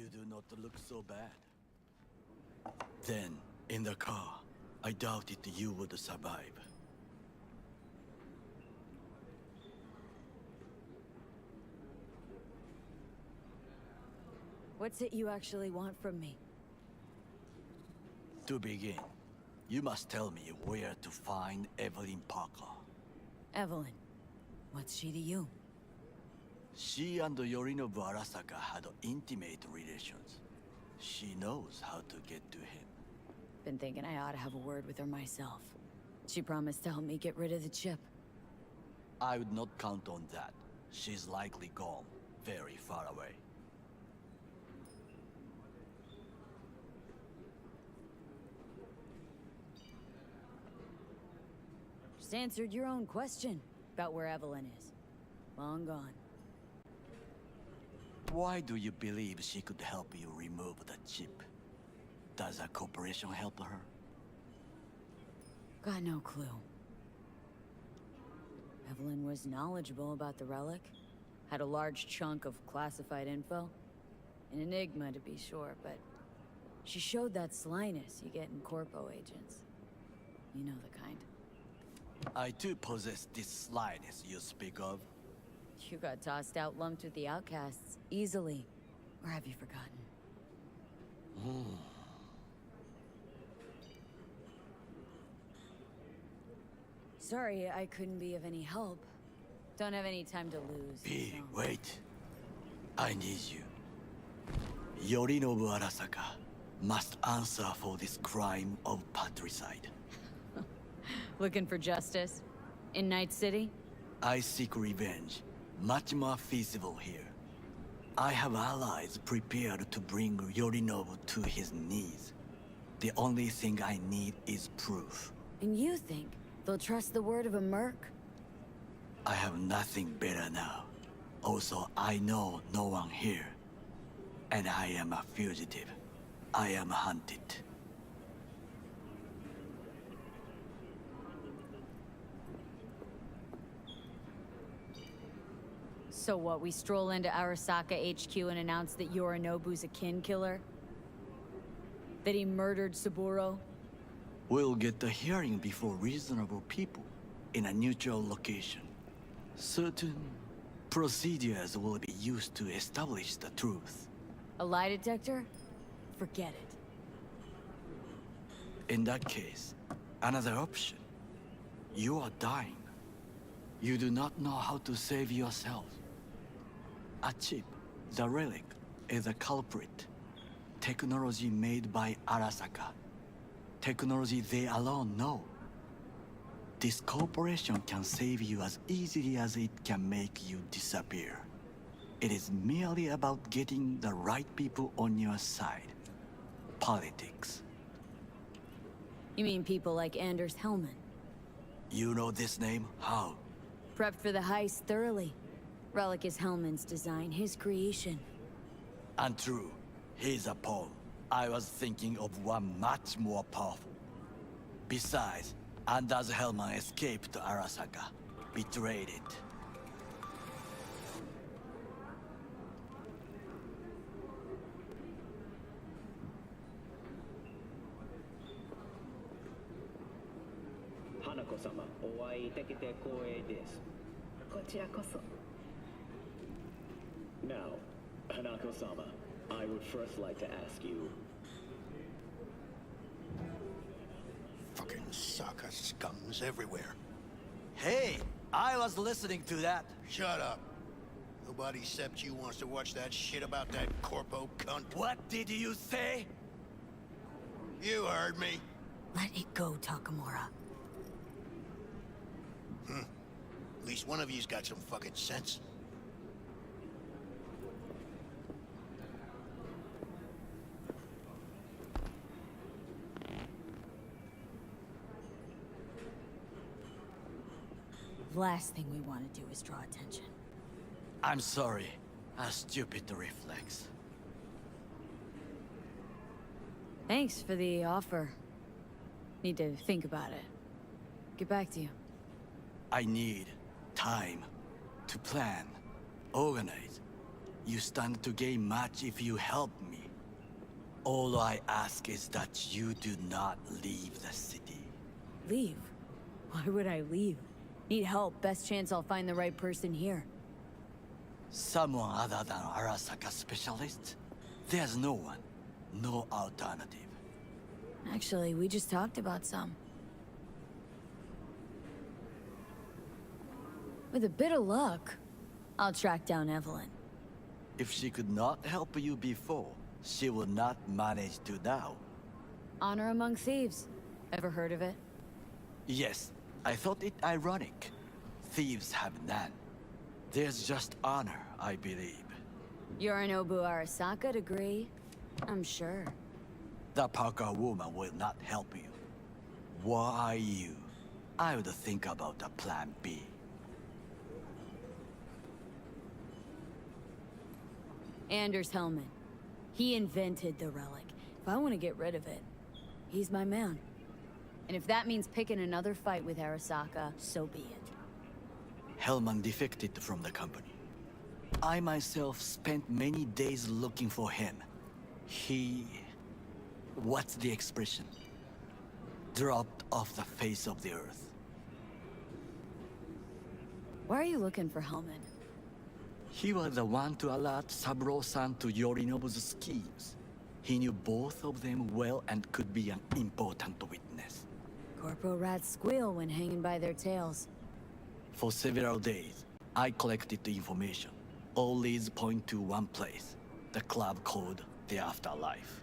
You do not look so bad. Then, in the car, I doubted you would survive. What's it you actually want from me? To begin, you must tell me where to find Evelyn Parker. Evelyn. What's she to you? She and Yorinobu Arasaka had intimate relations. She knows how to get to him. Been thinking I ought to have a word with her myself. She promised to help me get rid of the chip. I would not count on that. She's likely gone, very far away. Just answered your own question about where Evelyn is. Long gone. Why do you believe she could help you remove the chip? Does a corporation help her? Got no clue. Evelyn was knowledgeable about the relic. Had a large chunk of classified info. An enigma, to be sure, but she showed that slyness you get in corpo agents. You know the kind. I too possess this slyness you speak of. You got tossed out lumped with the outcasts, easily. Or have you forgotten? Sorry, I couldn't be of any help. Don't have any time to lose. B, so. wait. I need you. Yorinobu Arasaka must answer for this crime of patricide. Looking for justice? In Night City? I seek revenge. Much more feasible here. I have allies prepared to bring Yorinobu to his knees. The only thing I need is proof. And you think they'll trust the word of a merc? I have nothing better now. Also, I know no one here. And I am a fugitive. I am hunted. So what, we stroll into Arasaka HQ and announce that Yorinobu's a kin killer? That he murdered Saburo? We'll get the hearing before reasonable people in a neutral location. Certain procedures will be used to establish the truth. A lie detector? Forget it. In that case, another option. You are dying. You do not know how to save yourself. A chip, the relic, is a culprit. Technology made by Arasaka. Technology they alone know. This corporation can save you as easily as it can make you disappear. It is merely about getting the right people on your side. Politics. You mean people like Anders Hellman? You know this name? How? Prepped for the heist thoroughly. Relic is Hellman's design, his creation. Untrue. He's a pawn. I was thinking of one much more powerful. Besides, Anders Hellman escaped to Arasaka. Betrayed it. Hanako-sama, お会いできて光栄です。こちらこそ。Now, Hanako-sama, I would first like to ask you... Fucking Saka scums everywhere. Hey! I was listening to that! Shut up. Nobody except you wants to watch that shit about that corpo cunt. What did you say? You heard me. Let it go, Takamura. At least one of you's got some fucking sense. Last thing we want to do is draw attention. I'm sorry. A stupid reflex. Thanks for the offer. Need to think about it. Get back to you. I need time to plan, organize. you stand to gain much if you help me. All I ask is that you do not leave the city. Leave? Why would I leave? Need help. Best chance I'll find the right person here. Someone other than Arasaka specialist? There's no one. No alternative. Actually, we just talked about some. With a bit of luck, I'll track down Evelyn. If she could not help you before, she will not manage to now. Honor among thieves. Ever heard of it? Yes, I thought it ironic. Thieves have none. There's just honor, I believe. Yorinobu Arasaka degree, I'm sure. The Parker woman will not help you. Why you? I would think about a plan B. Anders Hellman. He invented the relic. If I want to get rid of it, he's my man. And if that means picking another fight with Arasaka, so be it. Hellman defected from the company. I myself spent many days looking for him. What's the expression? Dropped off the face of the earth. Why are you looking for Hellman? He was the one to alert Saburo-san to Yorinobu's schemes. He knew both of them well and could be an important witness. Corpo rats squeal when hanging by their tails. For several days, I collected the information. All leads point to one place, the club called the Afterlife.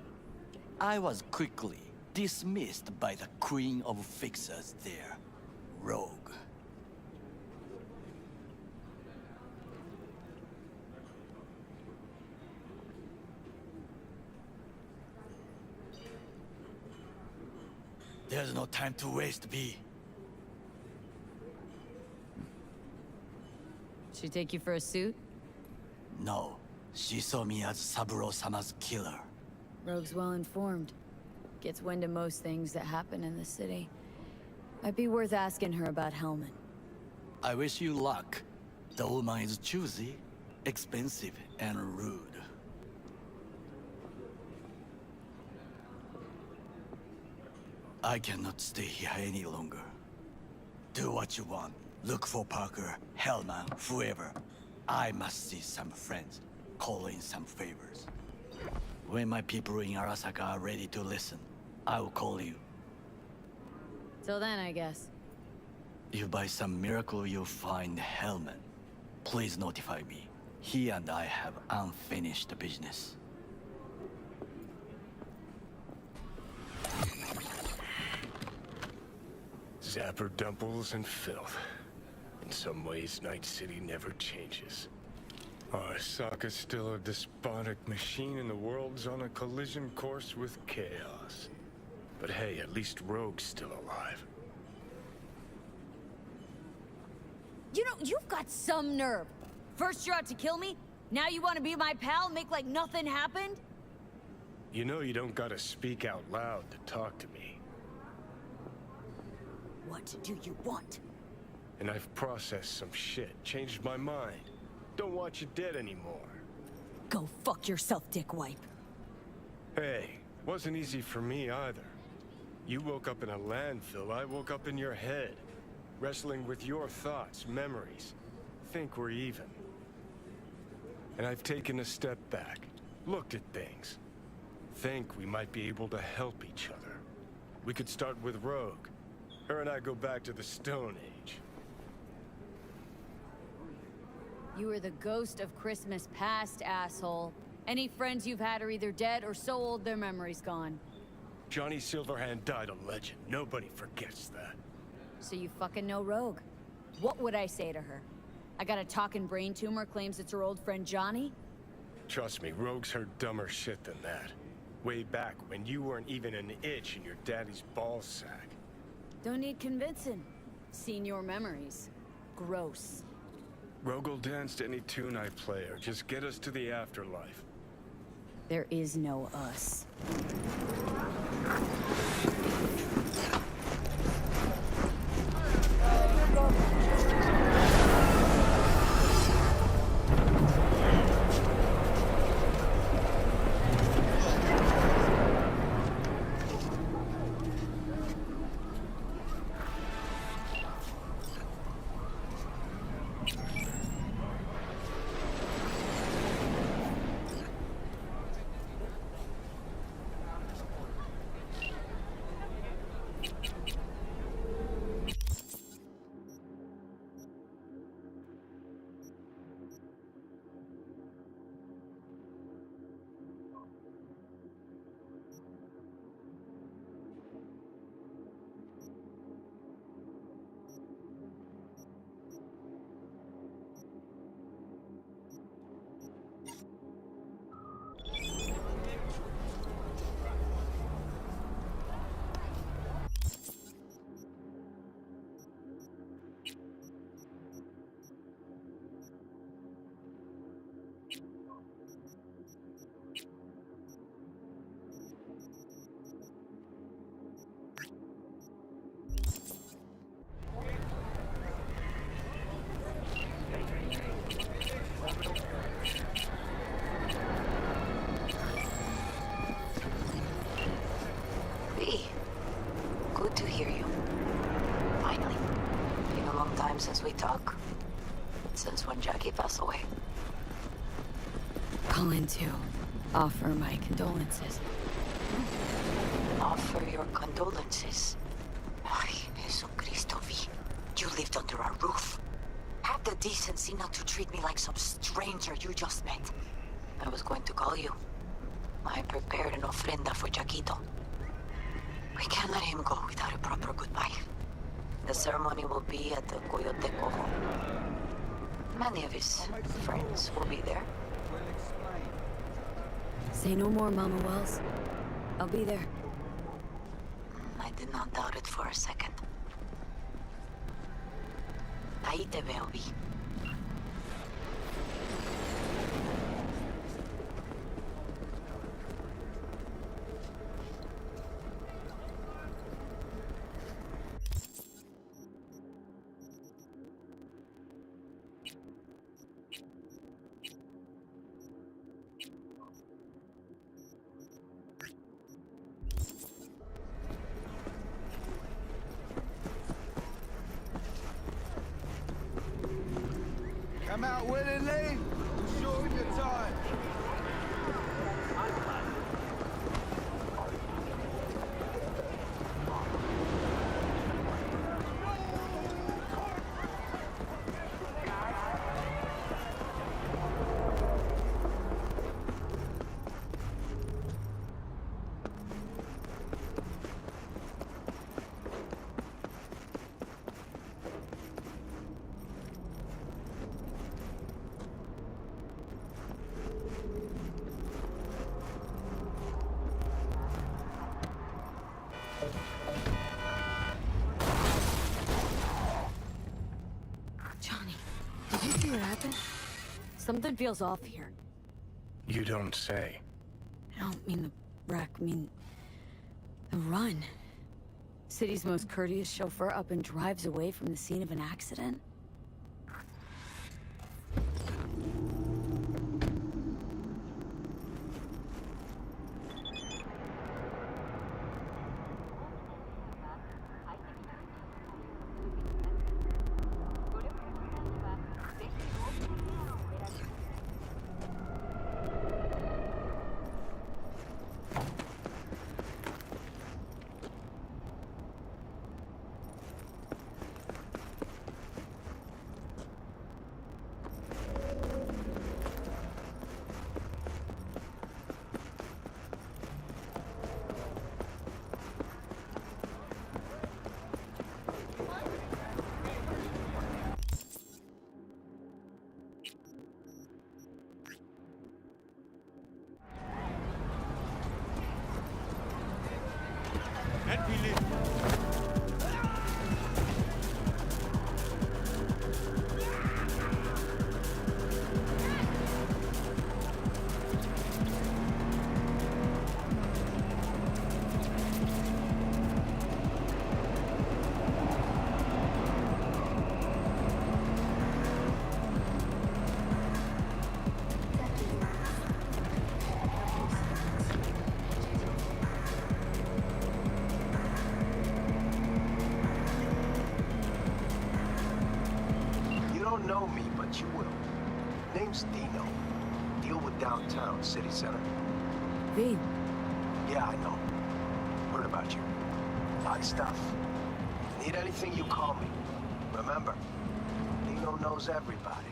I was quickly dismissed by the queen of fixers there, Rogue. There's no time to waste, B. She take you for a suit? No, she saw me as Saburo-sama's killer. Rogue's well informed. Gets wind of most things that happen in the city. Might be worth asking her about Hellman. I wish you luck. The woman is choosy, expensive, and rude. I cannot stay here any longer. Do what you want. Look for Parker, Hellman, whoever. I must see some friends, call in some favors. When my people in Arasaka are ready to listen, I will call you. Till then, I guess. If by some miracle you find Hellman, please notify me. He and I have unfinished business. Zapper dumples and filth. In some ways, Night City never changes. Arasaka's still a despotic machine and the world's on a collision course with chaos. But hey, at least Rogue's still alive. You know, you've got some nerve. First you're out to kill me, now you want to be my pal, make like nothing happened? You know you don't gotta speak out loud to talk to me. What do you want? And I've processed some shit, changed my mind. Don't want you dead anymore. Go fuck yourself, dickwipe. Hey, wasn't easy for me either. You woke up in a landfill, I woke up in your head. Wrestling with your thoughts, memories. Think we're even. And I've taken a step back, looked at things. Think we might be able to help each other. We could start with Rogue. Her and I go back to the Stone Age. You are the ghost of Christmas past, asshole. Any friends you've had are either dead or so old their memory's gone. Johnny Silverhand died a legend. Nobody forgets that. So you fucking know Rogue. What would I say to her? I got a talking brain tumor, claims it's her old friend Johnny? Trust me, Rogue's heard dumber shit than that. Way back when you weren't even an itch in your daddy's ballsack. Don't need convincing. Seen your memories. Gross. Rogue will dance to any tune I play or just get us to the afterlife. There is no us. calling to offer my condolences. Offer your condolences. Ay, Jesucristo, V. You lived under our roof. Have the decency not to treat me like some stranger you just met. I was going to call you. I prepared an ofrenda for Jaquito. We can't let him go without a proper goodbye. The ceremony will be at the Coyote Cojo. Many of his friends will be there. Say no more, Mama Wells. I'll be there. I did not doubt it for a second. Ahí te veo, Vi. Come out willingly, shorten your time. Johnny, did you see what happened? Something feels off here. You don't say. I don't mean the wreck, I mean the run. City's most courteous chauffeur up and drives away from the scene of an accident. Know me, but you will. Name's Dino. Deal with downtown, city center. V, Yeah, I know. Heard about you. Hot stuff. Need anything, you call me. Remember, Dino knows everybody.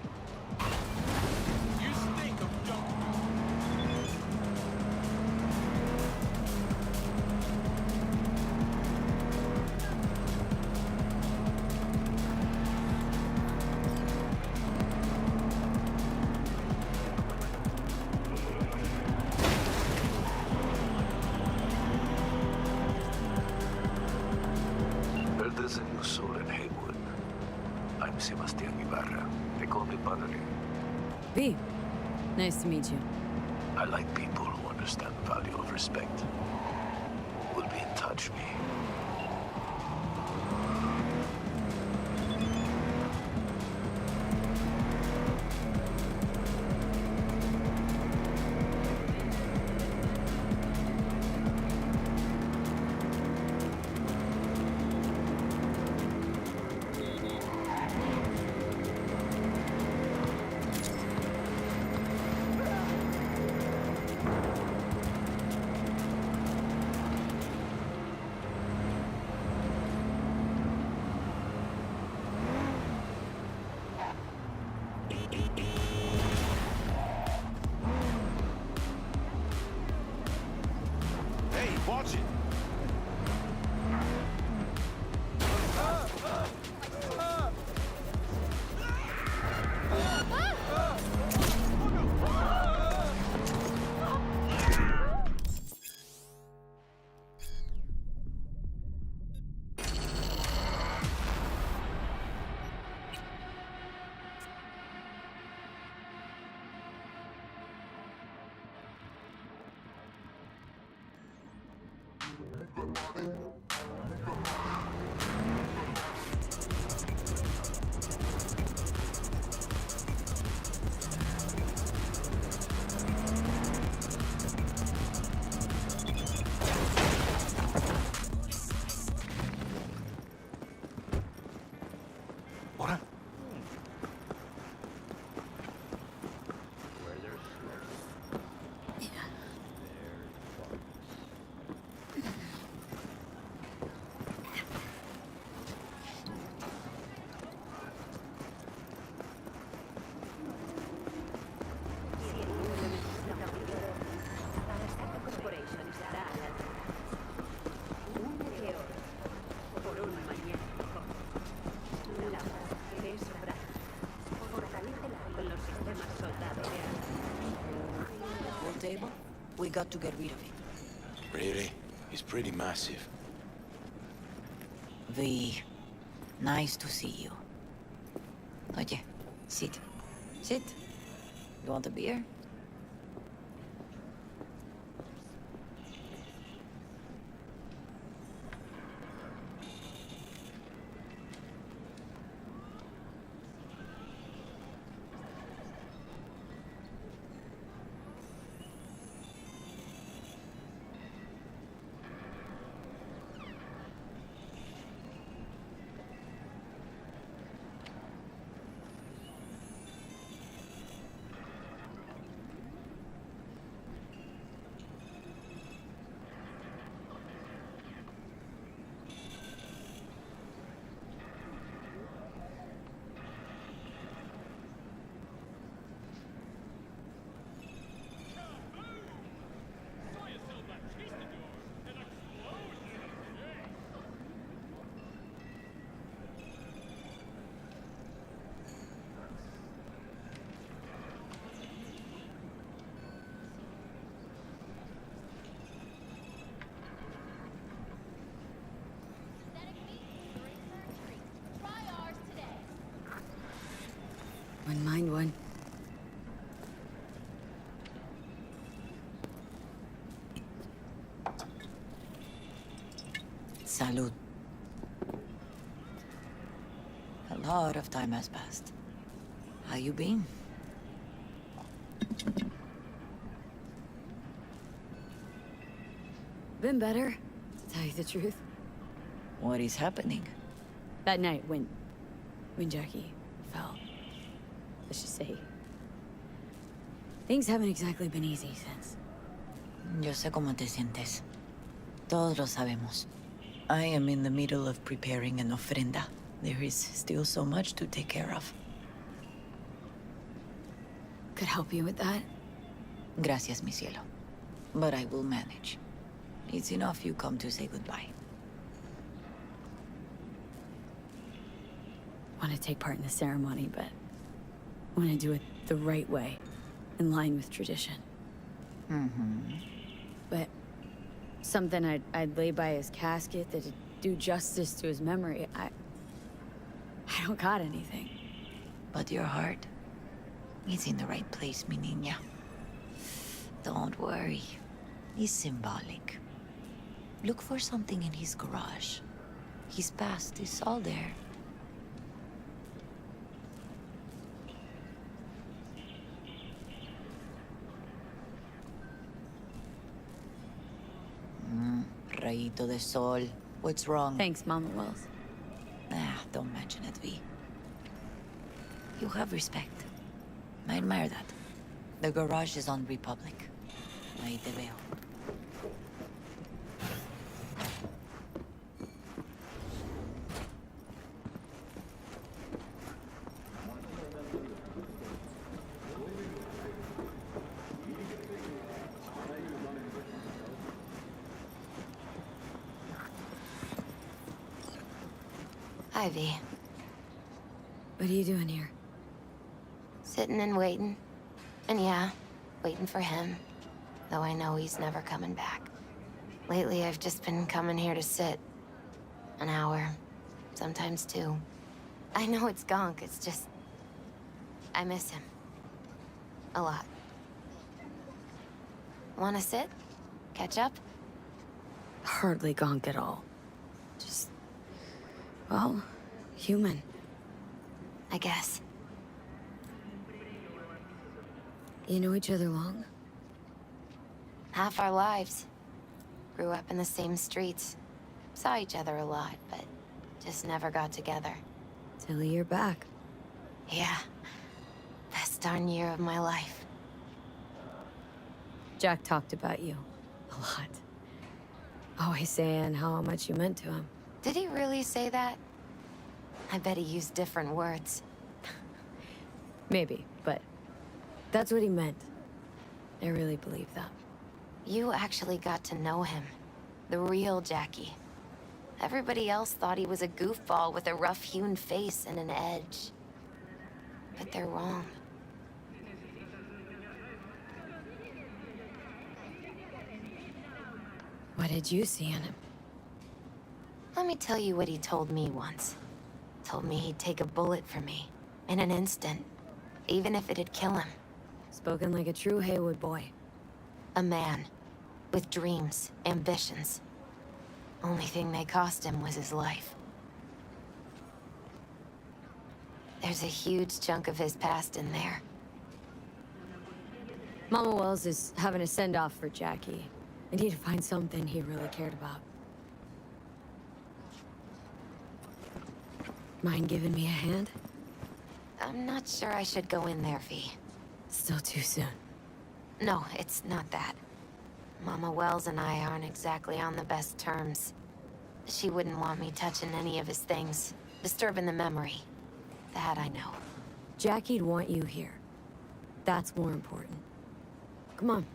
You stink of junk. There's a new soul in Haywood. I'm Sebastian Ibarra. They call me Padre. V, nice to meet you. I like people who understand the value of respect. We'll be in touch, V. Hey, watch it! What? Full table? We got to get rid of it. Really? He's pretty massive. V, nice to see you. Oye, sit. Sit. You want a beer? Wouldn't mind one. Salud. A lot of time has passed. How you been? Been better, to tell you the truth. What is happening? That night when Jackie fell. Let's just say, things haven't exactly been easy since. Yo sé cómo te sientes. Todos lo sabemos. I am in the middle of preparing an ofrenda. There is still so much to take care of. Could help you with that? Gracias, mi cielo. But I will manage. It's enough you come to say goodbye. Want to take part in the ceremony, but want to do it the right way, in line with tradition. But something I'd lay by his casket that'd do justice to his memory. I don't got anything. But your heart is in the right place, mi niña. Don't worry. It's symbolic. Look for something in his garage. His past is all there. Rayito de sol. What's wrong? Thanks, Mama Wells. Don't mention it, V. You have respect. I admire that. The garage is on Republic. Ahí te veo. Ivy, What are you doing here? sitting and waiting. And yeah, waiting for him. Though I know he's never coming back. Lately, I've just been coming here to sit. An hour, sometimes two. I know it's gonk, it's just... I miss him. A lot. Wanna sit? Catch up? Hardly gonk at all. Just... well, human. I guess. You know each other long? Half our lives. Grew up in the same streets. Saw each other a lot, but just never got together. Till a year back. Yeah. Best darn year of my life. Jack talked about you. A lot. Always saying how much you meant to him. Did he really say that? I bet he used different words. Maybe, but that's what he meant. I really believe that. You actually got to know him. The real Jackie. Everybody else thought he was a goofball with a rough-hewn face and an edge. But they're wrong. What did you see in him? Let me tell you what he told me once. Told me he'd take a bullet for me. In an instant. Even if it'd kill him. Spoken like a true Haywood boy. A man. With dreams, ambitions. Only thing they cost him was his life. There's a huge chunk of his past in there. Mama Wells is having a send-off for Jackie. I need to find something he really cared about. Mind giving me a hand? I'm not sure I should go in there, V. Still too soon. No, it's not that. Mama Wells and I aren't exactly on the best terms. She wouldn't want me touching any of his things, disturbing the memory. That I know. Jackie'd want you here. That's more important. Come on.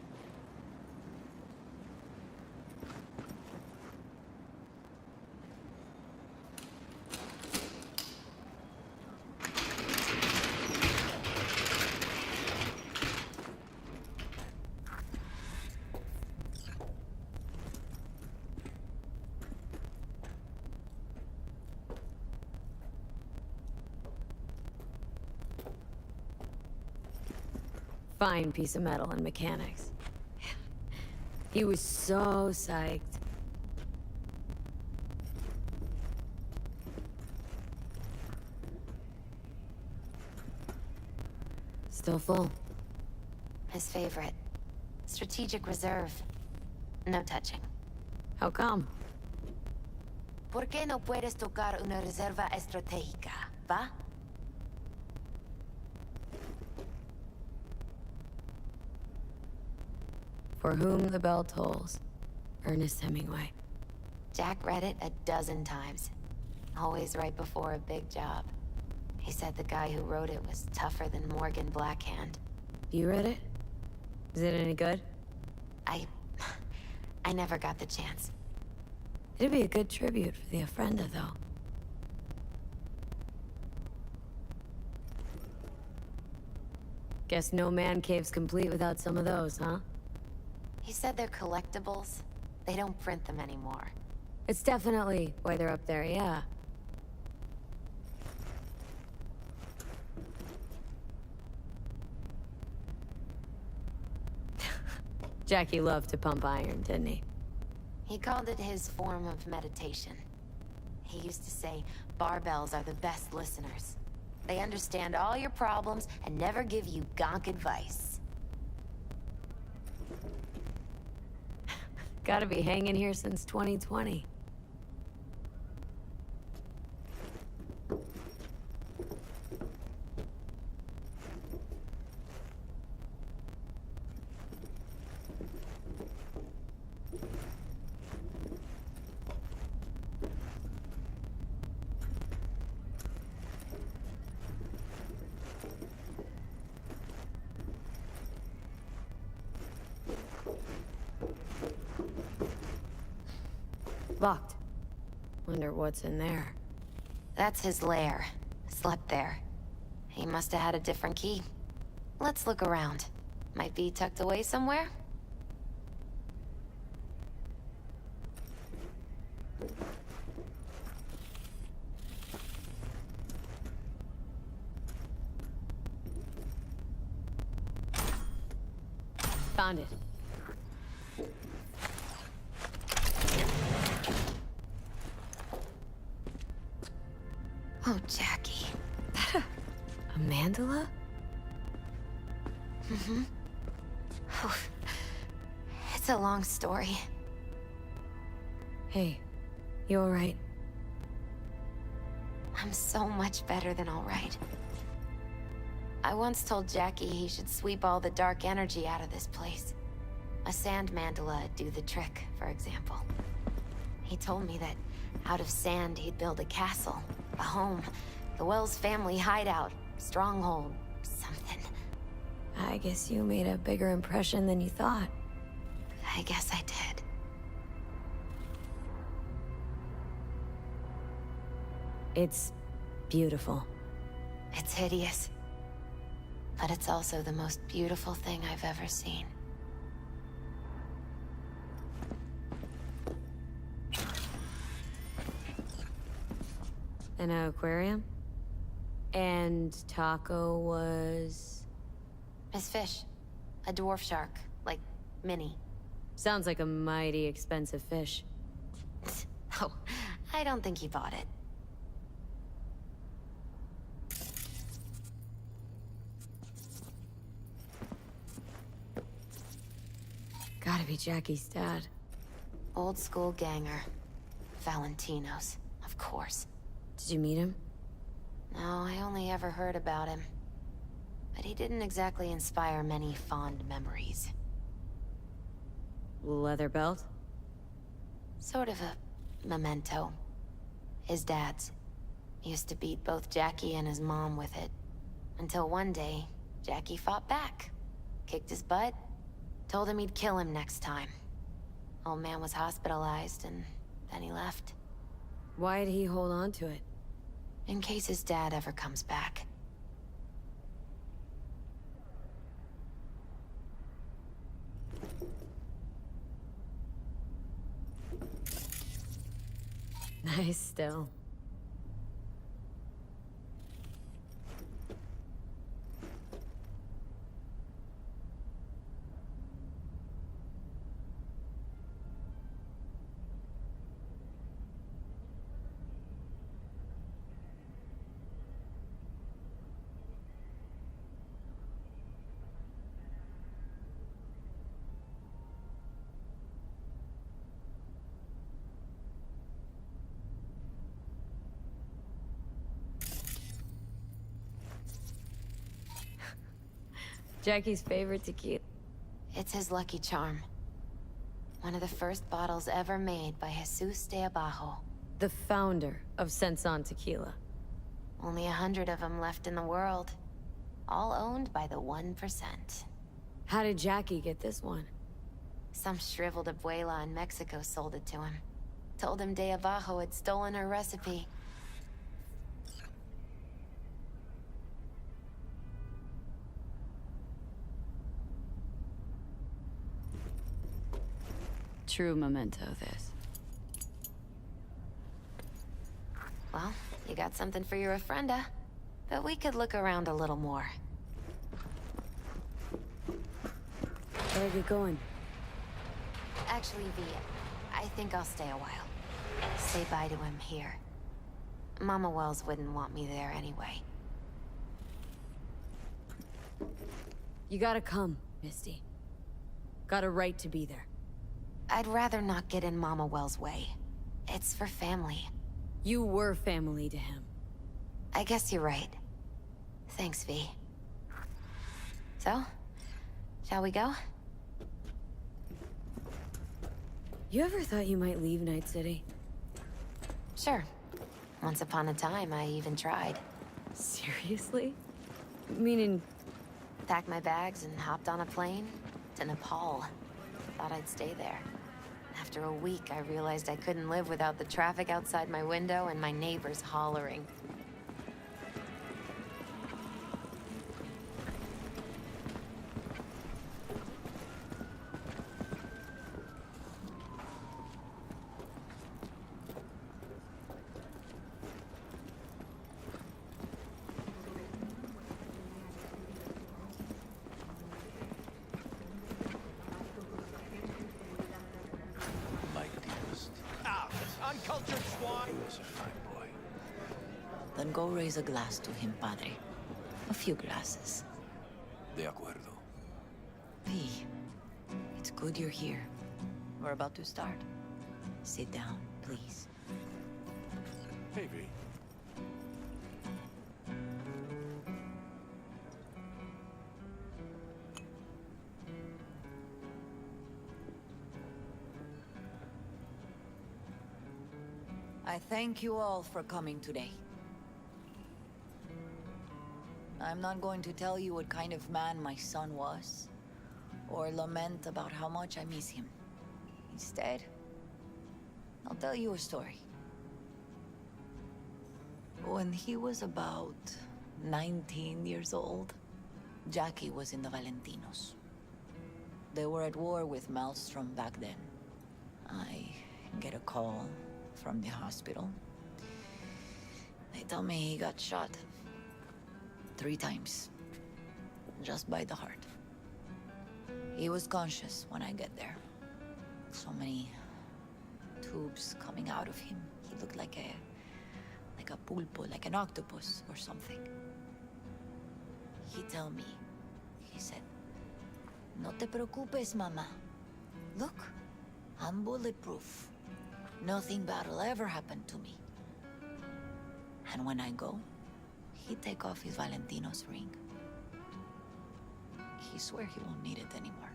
Fine piece of metal and mechanics. He was so psyched. Still full. His favorite. Strategic reserve. No touching. How come? ¿Por qué no puedes tocar una reserva estratégica, va? For whom the bell tolls. Ernest Hemingway. Jack read it a dozen times. Always right before a big job. He said the guy who wrote it was tougher than Morgan Blackhand. You read it? Is it any good? I never got the chance. It'd be a good tribute for the Ofrenda, though. Guess no man cave's complete without some of those, huh? He said they're collectibles. They don't print them anymore. It's definitely why they're up there, yeah. Jackie loved to pump iron, didn't he? He called it his form of meditation. He used to say, barbells are the best listeners. They understand all your problems and never give you gonk advice. Gotta be hanging here since 2020. Locked. Wonder what's in there. That's his lair. Slept there. He must have had a different key. Let's look around. Might be tucked away somewhere? Found it. Oh, Jackie. That a mandala? Mm-hmm. Oh, it's a long story. Hey, you alright? I'm so much better than all right. I once told Jackie he should sweep all the dark energy out of this place. A sand mandala'd do the trick, for example. He told me that out of sand he'd build a castle, a home, the Wells family hideout, stronghold, something. I guess you made a bigger impression than you thought. I guess I did. It's beautiful. It's hideous. But it's also the most beautiful thing I've ever seen. An aquarium? And Taco was... Miss Fish. A dwarf shark. Like, Minnie. Sounds like a mighty expensive fish. Oh, I don't think he bought it. Gotta be Jackie's dad. Old school ganger. Valentino's, of course. Did you meet him? No, I only ever heard about him. But he didn't exactly inspire many fond memories. Leather belt? Sort of a memento. His dad's. Used to beat both Jackie and his mom with it. Until one day, Jackie fought back. Kicked his butt. Told him he'd kill him next time. Old man was hospitalized, and then he left. Why'd he hold on to it? In case his dad ever comes back. Nice still. Jackie's favorite tequila. It's his lucky charm. One of the first bottles ever made by Jesus de Abajo. The founder of Senson Tequila. Only 100 of them left in the world. All owned by the 1%. How did Jackie get this one? Some shriveled abuela in Mexico sold it to him. Told him de Abajo had stolen her recipe. True memento, this. Well, you got something for your ofrenda. But we could look around a little more. Better get going. Actually, V, I think I'll stay a while. Say bye to him here. Mama Wells wouldn't want me there anyway. You gotta come, Misty. Got a right to be there. I'd rather not get in Mama Wells' way. It's for family. You were family to him. I guess you're right. Thanks, V. So, shall we go? You ever thought you might leave Night City? Sure. Once upon a time, I even tried. Seriously? Meaning... Packed my bags and hopped on a plane to Nepal. Thought I'd stay there. After a week, I realized I couldn't live without the traffic outside my window and my neighbors hollering. My dearest. Uncultured swine! He was a fine boy. Then go raise a glass to him, padre. A few glasses. De acuerdo. V, it's good you're here. We're about to start. Sit down, please. Hey, V. I thank you all for coming today. I'm not going to tell you what kind of man my son was, or lament about how much I miss him. Instead, I'll tell you a story. When he was about 19 years old, Jackie was in the Valentinos. They were at war with Maelstrom back then. I get a call from the hospital. They tell me he got shot 3 times, just by the heart. He was conscious when I get there. So many tubes coming out of him. He looked like a pulpo, like an octopus or something. He tell me, he said, "No te preocupes, mama. Look, I'm bulletproof. Nothing bad will ever happen to me." And when I go, he'd take off his Valentino's ring. He swear he won't need it anymore.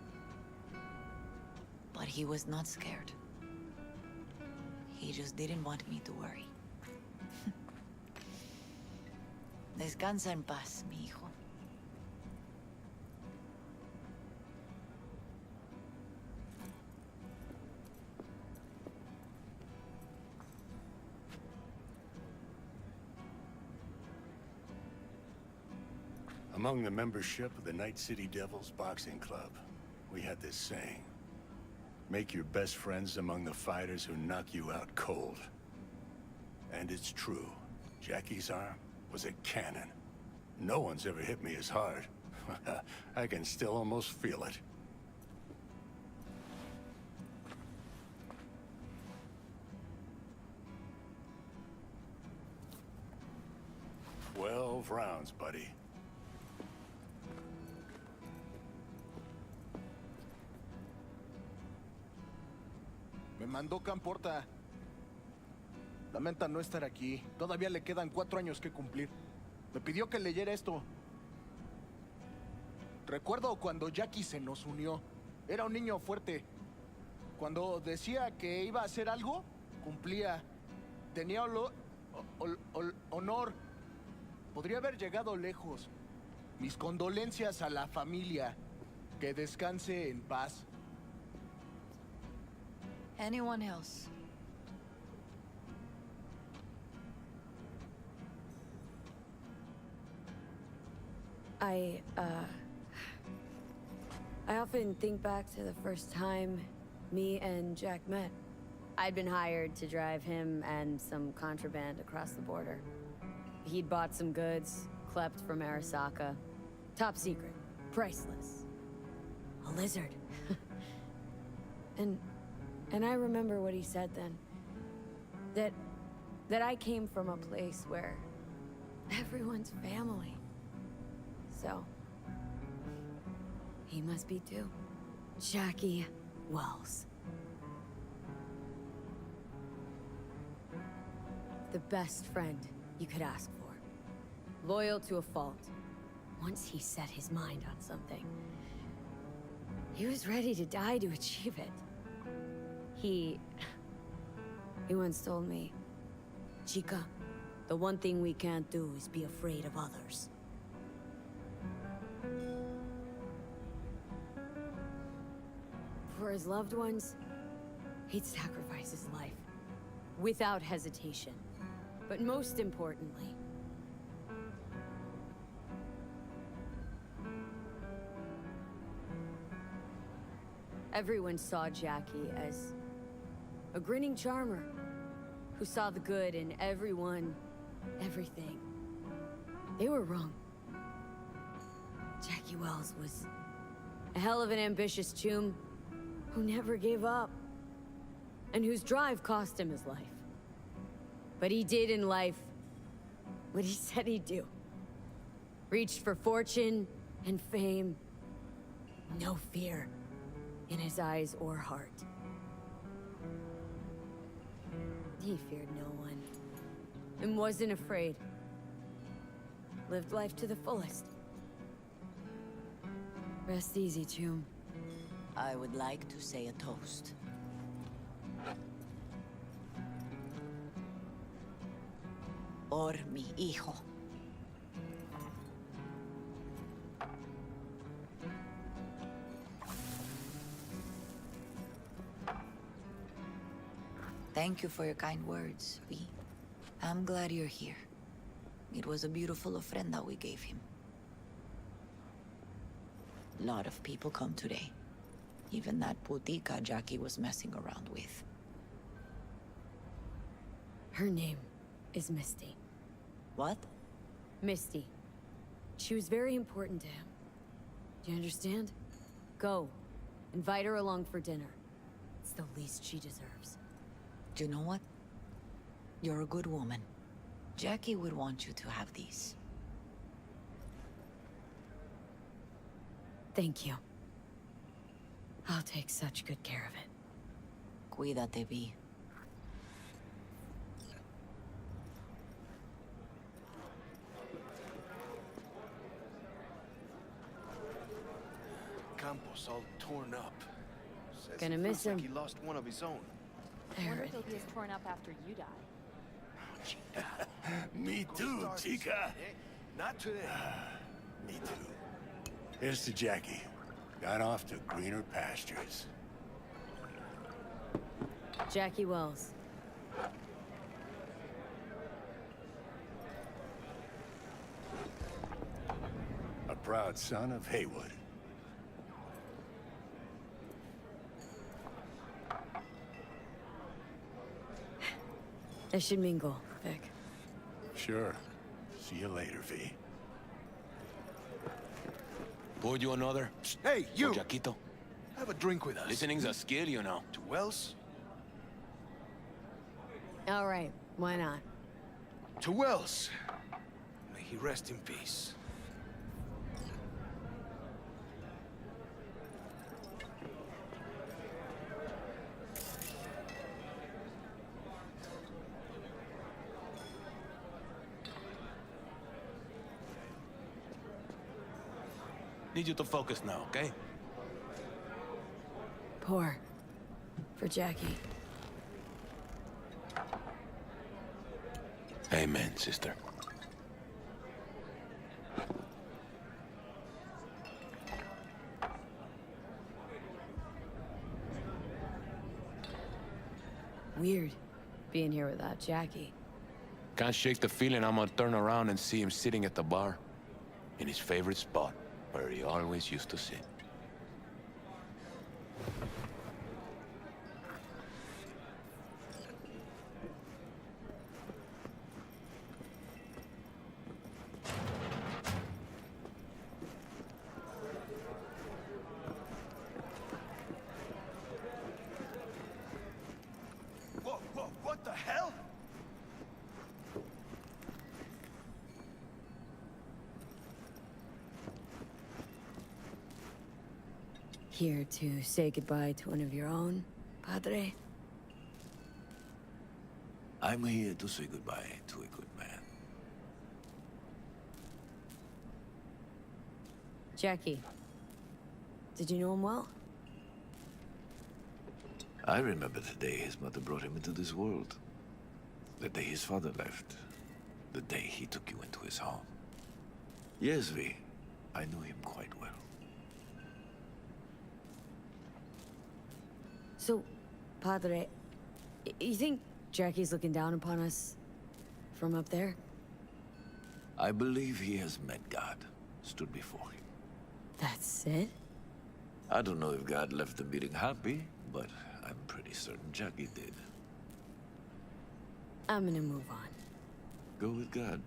But he was not scared. He just didn't want me to worry. Descansa en paz, mi hijo. Among the membership of the Night City Devils Boxing Club, we had this saying. Make your best friends among the fighters who knock you out cold. And it's true. Jackie's arm was a cannon. No one's ever hit me as hard. I can still almost feel it. "12 rounds, buddy." Me mandó Camporta. Lamenta no estar aquí. Todavía le quedan 4 años que cumplir. Me pidió que leyera esto. Recuerdo cuando Jackie se nos unió. Era un niño fuerte. Cuando decía que iba a hacer algo, cumplía. Tenía honor. Podría haber llegado lejos. Mis condolencias a la familia. Que descanse en paz. Anyone else? I often think back to the first time me and Jack met. I'd been hired to drive him and some contraband across the border. He'd bought some goods, clept from Arasaka. Top secret, priceless. A lizard. And I remember what he said then. That I came from a place where everyone's family. So, he must be too. Jackie Wells. The best friend you could ask for. Loyal to a fault. Once he set his mind on something, he was ready to die to achieve it. He once told me, "Chica, the one thing we can't do is be afraid of others." For his loved ones, He'd sacrifice his life. Without hesitation. But most importantly... everyone saw Jackie as a grinning charmer who saw the good in everyone, everything. They were wrong. Jackie Wells was a hell of an ambitious chum who never gave up, and whose drive cost him his life. But he did in life what he said he'd do. Reached for fortune and fame. No fear in his eyes or heart. He feared no one, and wasn't afraid. Lived life to the fullest. Rest easy, chum. I would like to say a toast. Por mi hijo. Thank you for your kind words, V. I'm glad you're here. It was a beautiful ofrenda we gave him. A lot of people come today. Even that putica Jackie was messing around with. Her name is Misty. What? Misty. She was very important to him. Do you understand? Go. Invite her along for dinner. It's the least she deserves. Do you know what? You're a good woman. Jackie would want you to have these. Thank you. I'll take such good care of it. Cuídate, V. Campos all torn up. Says Gonna he miss feels like him. he lost one of his own. There it He'll be is. as torn up after you die. Me too, chica. Not today. Me too. Here's to Jackie. Got off to greener pastures. Jackie Wells. A proud son of Haywood. I should mingle, Vic. Sure. See you later, V. Pour you another? Hey, you! For Jaquito. Have a drink with us. Listening's a skill, you know. To Wells? All right, why not? To Wells. May he rest in peace. Need you to focus now, okay? Pour. For Jackie. Amen, sister. Weird, being here without Jackie. Can't shake the feeling I'm gonna turn around and see him sitting at the bar. In his favorite spot, where he always used to sit. What the hell? Here to say goodbye to one of your own, Padre? I'm here to say goodbye to a good man. Jackie. Did you know him well? I remember the day his mother brought him into this world. The day his father left. The day he took you into his home. Yes, V. I knew him quite well. So, Padre, you think Jackie's looking down upon us from up there? I believe he has met God, stood before him. That's it? I don't know if God left the meeting happy, but I'm pretty certain Jackie did. I'm gonna move on. Go with God.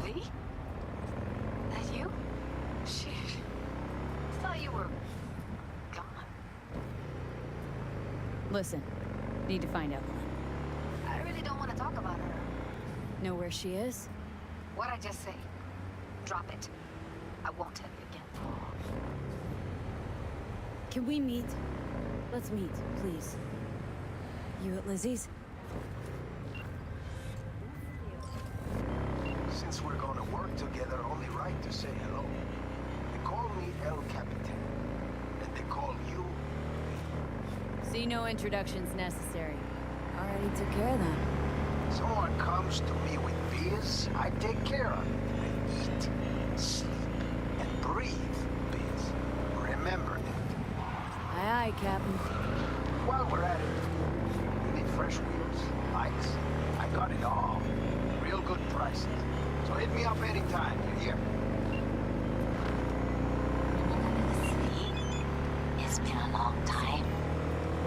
Lee? That you? Shit. Thought you were gone. Listen, need to find Evelyn. I really don't want to talk about her. Know where she is? What'd I just say? Drop it. I won't tell you again. Can we meet? Let's meet, please. You at Lizzie's? Since we're gonna work together, only right to say hello. They call me El Capitan, and they call you... See, no introductions necessary. Already took care of them. Someone comes to me with beers, I take care of it. I eat, sleep, and breathe beers. Remember that. Aye, aye, Captain. While we're at it, you need fresh wheels, bikes. I got it all. Real good prices. So hit me up anytime, you hear? It's been a long time.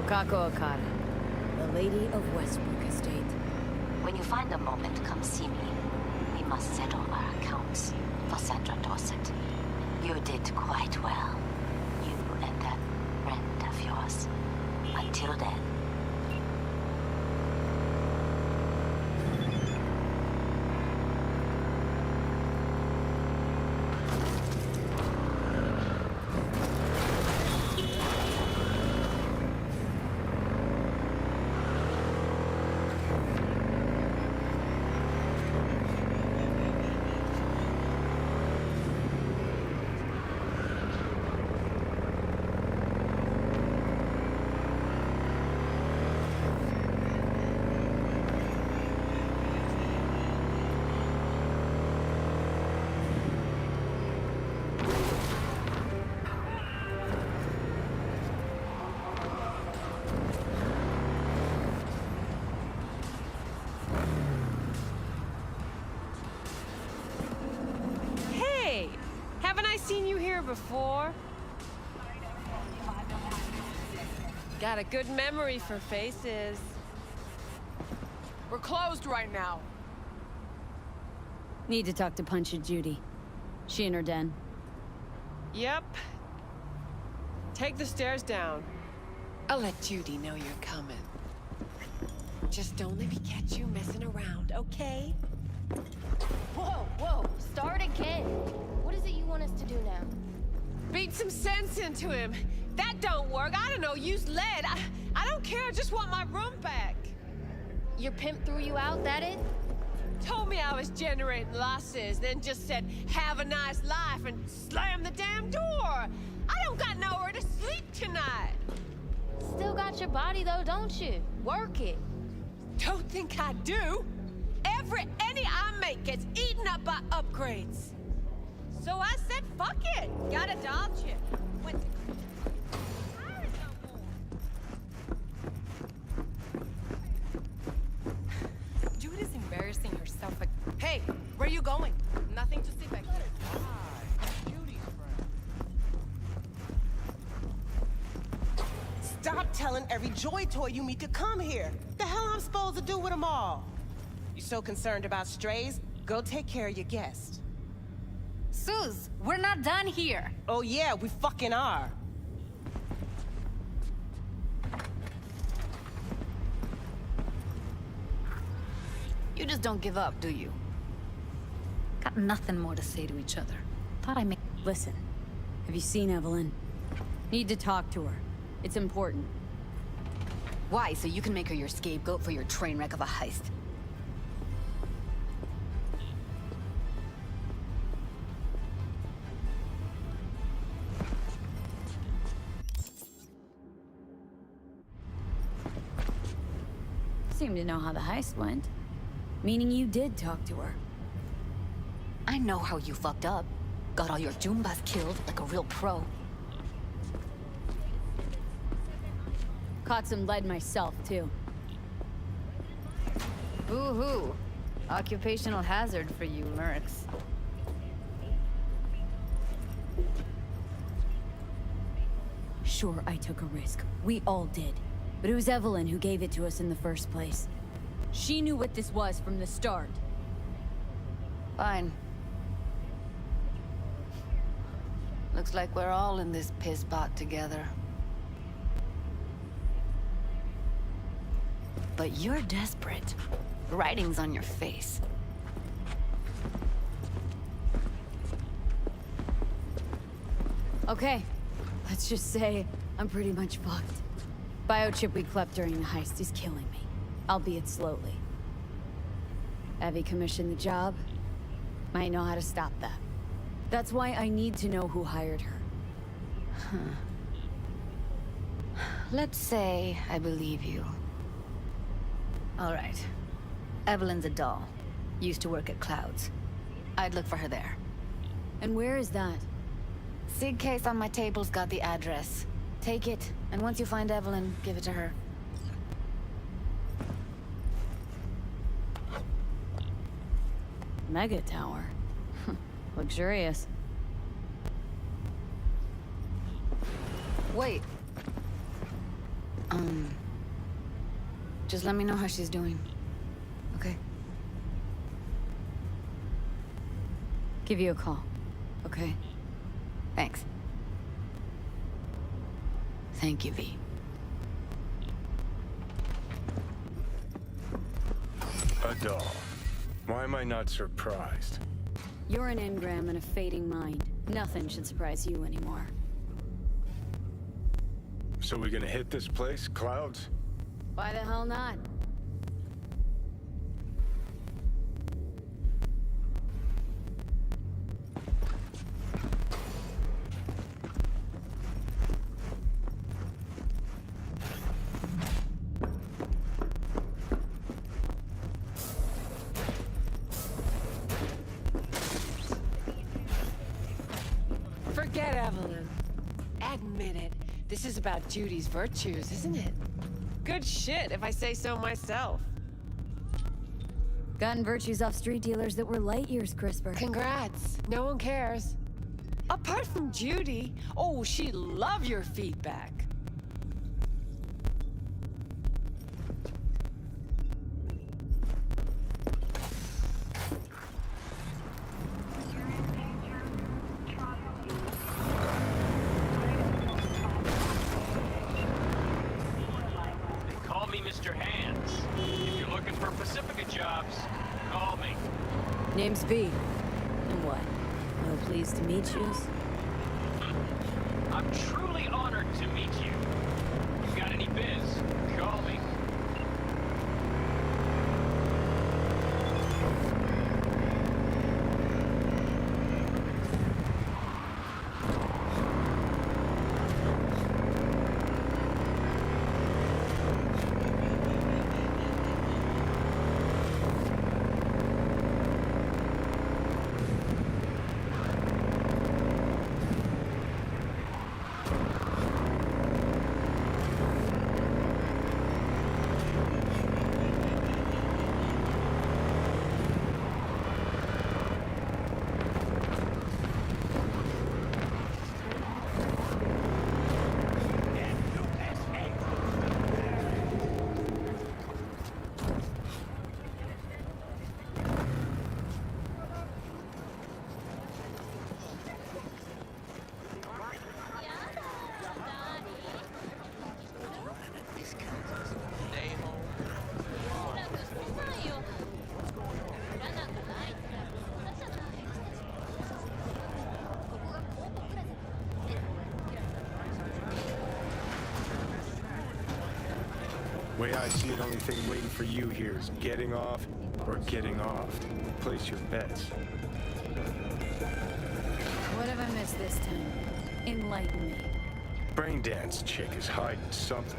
Wakako Okada, the Lady of Westbrook Estate. When you find a moment, come see me. We must settle our accounts for Sandra Dorset. You did quite well. You and that friend of yours. Until then. Haven't I seen you here before? Got a good memory for faces. We're closed right now. Need to talk to Punch and Judy. She in her den. Yep. Take the stairs down. I'll let Judy know you're coming. Just don't let me catch you messing around, okay? Whoa, whoa, start again. What is it you want us to do now? Beat some sense into him. That don't work. I don't know, use lead. I don't care, I just want my room back. Your pimp threw you out, that it? Told me I was generating losses, then just said, have a nice life, and slammed the damn door. I don't got nowhere to sleep tonight. Still got your body though, don't you? Work it. Don't think I do. Every penny I make gets eaten up by upgrades. So I said, fuck it. Got a doll chip. Went to... Judy's embarrassing herself. Hey, where you going? Nothing to see back here. Stop telling every Joy Toy you meet to come here. The hell I'm supposed to do with them all? You so concerned about strays? Go take care of your guest. Suze, we're not done here. Oh yeah, we fucking are. You just don't give up, do you? Got nothing more to say to each other. Thought I may... Listen, have you seen Evelyn? Need to talk to her. It's important. Why? So you can make her your scapegoat for your train wreck of a heist? Seem to know how the heist went. Meaning you did talk to her. I know how you fucked up. Got all your Joombas killed like a real pro. Caught some lead myself, too. Boo-hoo. Occupational hazard for you, mercs. Sure, I took a risk. We all did. But it was Evelyn who gave it to us in the first place. She knew what this was from the start. Fine. Looks like we're all in this piss pot together. But you're desperate. Writing's on your face. Okay, let's just say I'm pretty much fucked. Biochip we clept during the heist is killing me, albeit slowly. Evie commissioned the job. Might know how to stop that. That's why I need to know who hired her. Let's say I believe you. All right. Evelyn's a doll. Used to work at Clouds. I'd look for her there. And where is that? Sig case on my table's got the address. Take it, and once you find Evelyn, give it to her. Mega tower. Luxurious. Wait. Just let me know how she's doing. Okay? Give you a call. Okay? Thanks. Thank you, V. A doll. Why am I not surprised? You're an engram and a fading mind. Nothing should surprise you anymore. So we gonna hit this place, Clouds? Why the hell not? Forget Evelyn. Admit it. This is about Judy's virtues, isn't it? Good shit, if I say so myself. Gotten virtues off street dealers that were light years crisper. Congrats. No one cares. Apart from Judy, oh, she'd love your feedback. Name's V. And what? No pleased to meet yous? I'm truly honored to meet you. You got any biz? Call me. I see it, only thing waiting for you here is getting off or getting off. Place your bets. What have I missed this time? Enlighten me. Braindance chick is hiding something.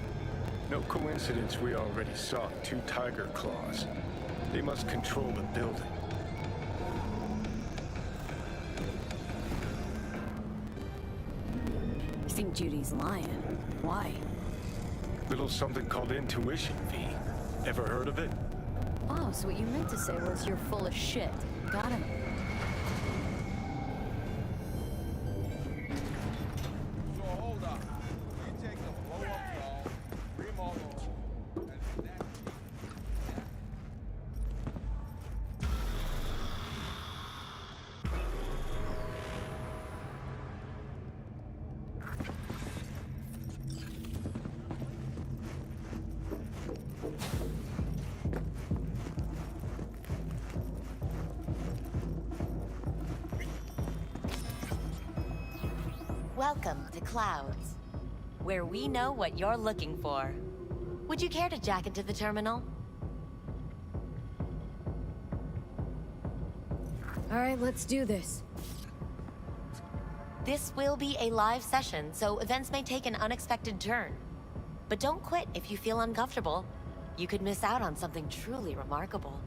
No coincidence we already saw 2 tiger claws. They must control the building. You think Judy's lying? Why? Little something called intuition, V. Ever heard of it? Oh, so what you meant to say was you're full of shit. Got him. Welcome to Clouds, where we know what you're looking for. Would you care to jack into the terminal? All right, let's do this. This will be a live session, so events may take an unexpected turn. But don't quit if you feel uncomfortable. You could miss out on something truly remarkable.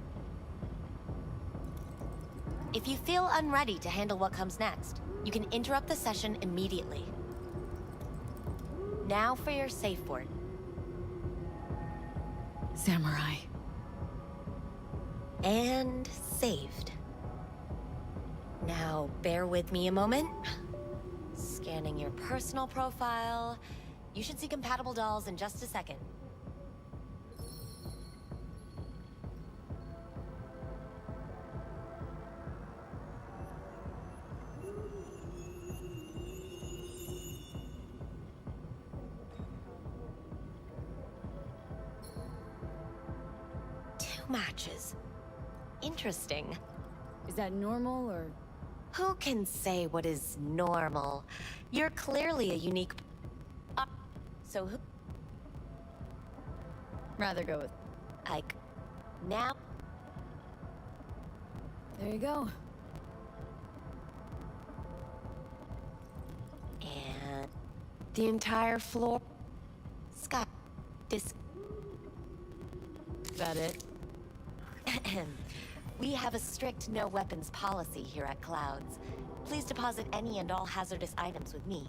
If you feel unready to handle what comes next, you can interrupt the session immediately. Now for your safe word. Samurai. And saved. Now, bear with me a moment. Scanning your personal profile. You should see compatible dolls in just a second. Matches. Interesting. Is that normal, or? Who can say what is normal? You're clearly a unique... so who... Rather go with... Ike. Now... There you go. And... the entire floor... Scott... This... That it? We have a strict no weapons policy here at Clouds. Please deposit any and all hazardous items with me.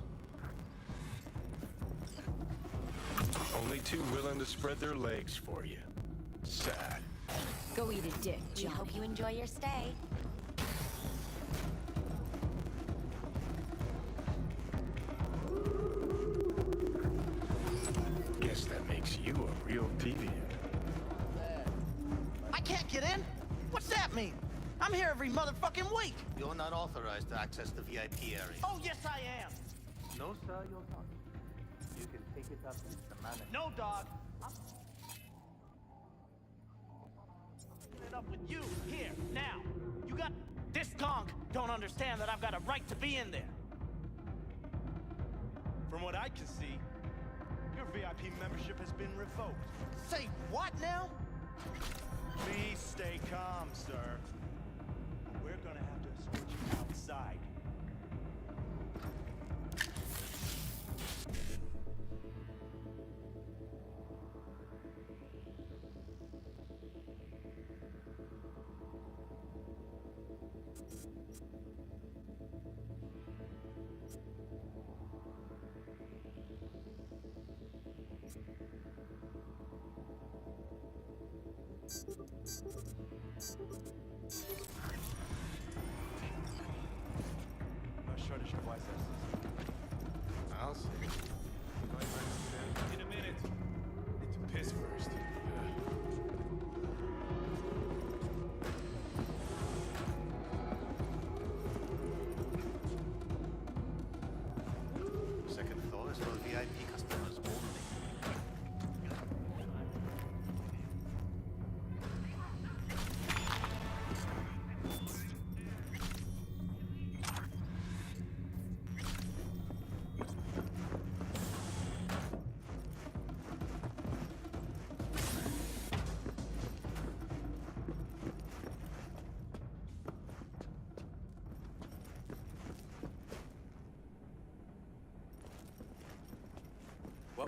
Only 2 willing to spread their legs for you. Sad. Go eat a dick, We Johnny. hope you enjoy your stay. Guess that makes you a real deviant. I can't get in? What's that mean? I'm here every motherfucking week. You're not authorized to access the VIP area. Oh, yes, I am. No, sir, you're not. You can take it up with the manager. No, dog. I'm taking it up with you, here, now. You got... This conk don't understand that I've got a right to be in there. From what I can see, your VIP membership has been revoked. Say what now? Please stay calm, sir. We're gonna have to escort you outside.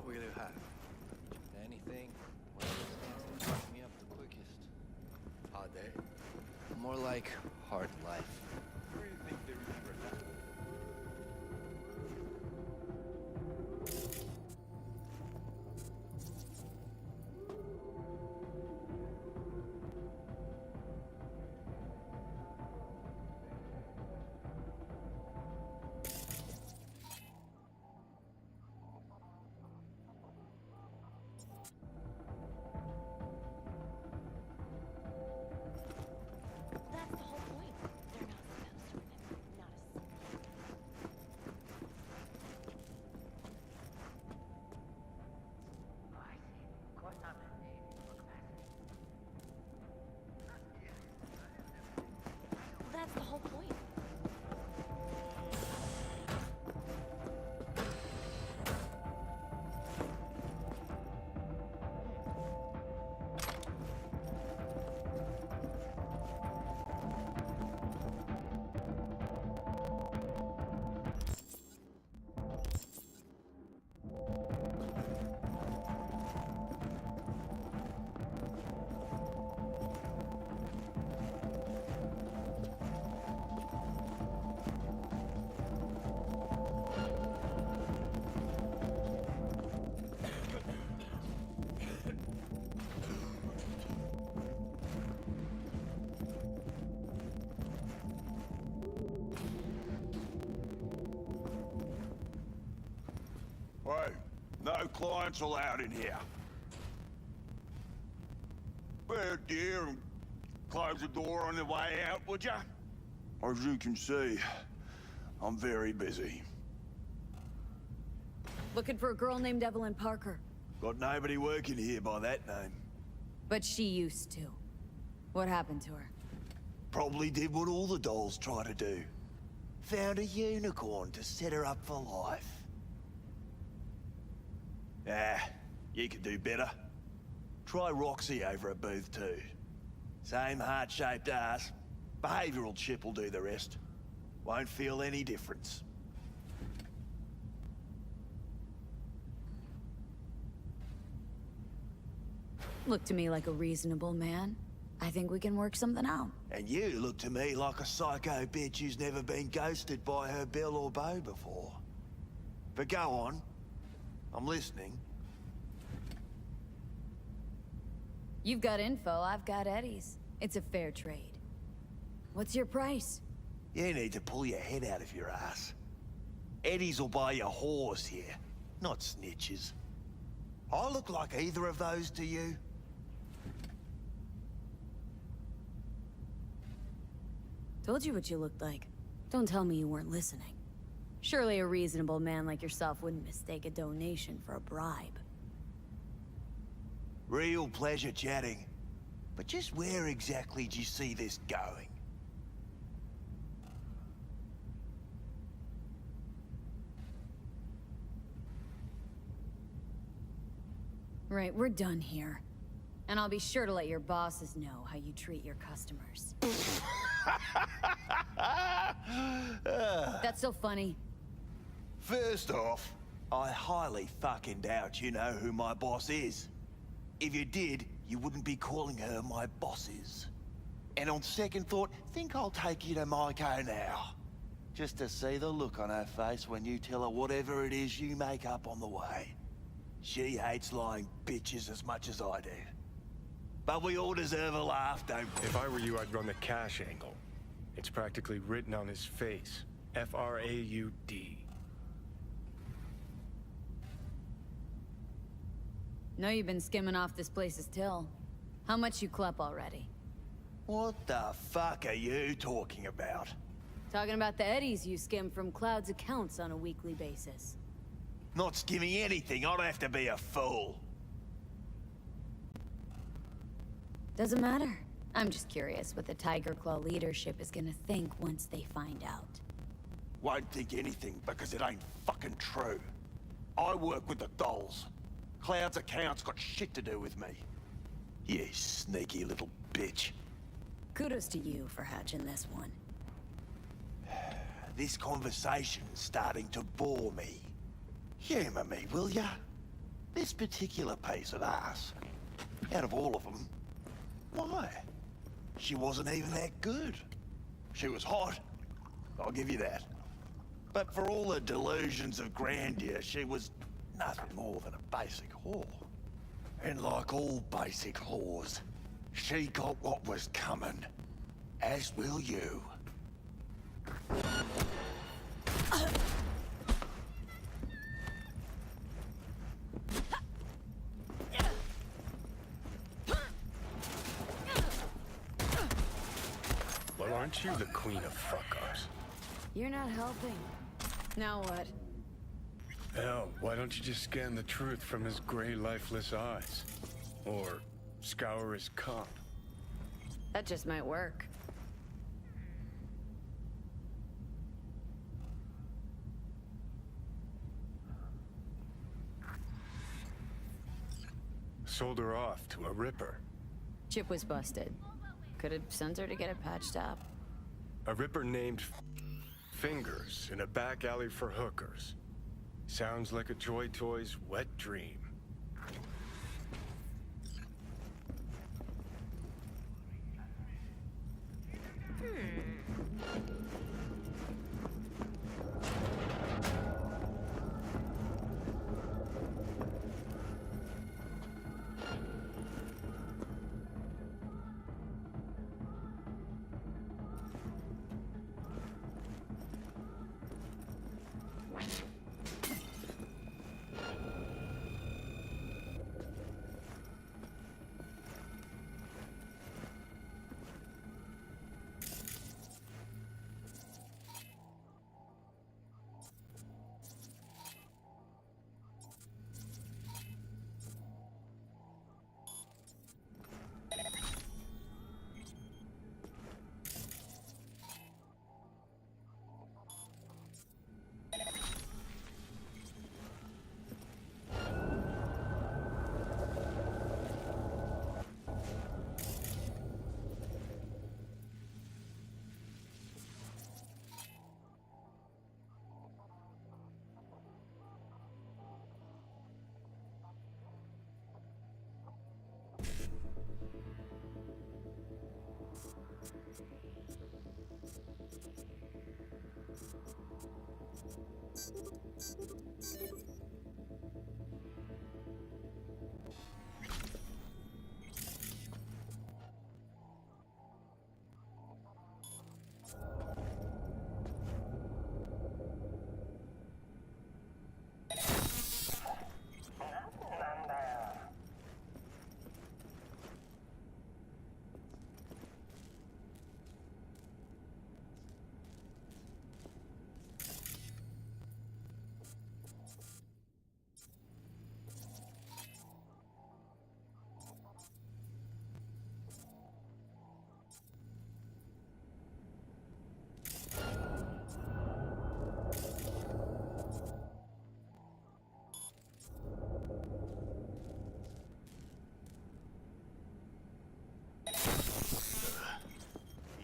What will you have? Anything? Whatever stands to fuck me up the quickest. Hard day? More like hard life. Where do you think they remember that? That's the whole point. They're not supposed to remember. Not a single I see. Quite not indeed. Look fascinating. That's the whole point. Hey, no clients allowed in here. Well, dear, and close the door on the way out, would ya? As you can see, I'm very busy. Looking for a girl named Evelyn Parker. Got nobody working here by that name. But she used to. What happened to her? Probably did what all the dolls try to do. Found a unicorn to set her up for life. Ah, you could do better. Try Roxy over at Booth 2. Same heart-shaped ass. Behavioral chip will do the rest. Won't feel any difference. Looked to me like a reasonable man. I think we can work something out. And you look to me like a psycho bitch who's never been ghosted by her Bill or Beau before. But go on. I'm listening. You've got info, I've got Eddie's. It's a fair trade. What's your price? You need to pull your head out of your ass. Eddie's will buy you whores here, not snitches. I look like either of those to you? Told you what you looked like. Don't tell me you weren't listening. Surely a reasonable man like yourself wouldn't mistake a donation for a bribe. Real pleasure chatting. But just where exactly do you see this going? Right, we're done here. And I'll be sure to let your bosses know how you treat your customers. That's so funny. First off, I highly fucking doubt you know who my boss is. If you did, you wouldn't be calling her my bosses. And on second thought, think I'll take you to Maiko now. Just to see the look on her face when you tell her whatever it is you make up on the way. She hates lying bitches as much as I do. But we all deserve a laugh, don't we? If I were you, I'd run the cash angle. It's practically written on his face. F-R-A-U-D. Know you've been skimming off this place's till. How much you clep already? What the fuck are you talking about? Talking about the eddies you skim from Cloud's accounts on a weekly basis. Not skimming anything, I'd have to be a fool. Doesn't matter. I'm just curious what the Tiger Claw leadership is gonna think once they find out. Won't think anything because it ain't fucking true. I work with the dolls. Cloud's account's got shit to do with me. You sneaky little bitch. Kudos to you for hatching this one. This conversation's starting to bore me. Humor me, will ya? This particular piece of ass, out of all of them, why? She wasn't even that good. She was hot, I'll give you that. But for all the delusions of grandeur, she was nothing more than a basic whore. And like all basic whores, she got what was coming, as will you. Well, aren't you the queen of fuck-ups? You're not helping. Now what? Hell, why don't you just scan the truth from his gray, lifeless eyes? Or scour his comp? That just might work. Sold her off to a Ripper. Chip was busted. Could have sent her to get it patched up. A Ripper named Fingers in a back alley for hookers. Sounds like a Joy Toy's wet dream.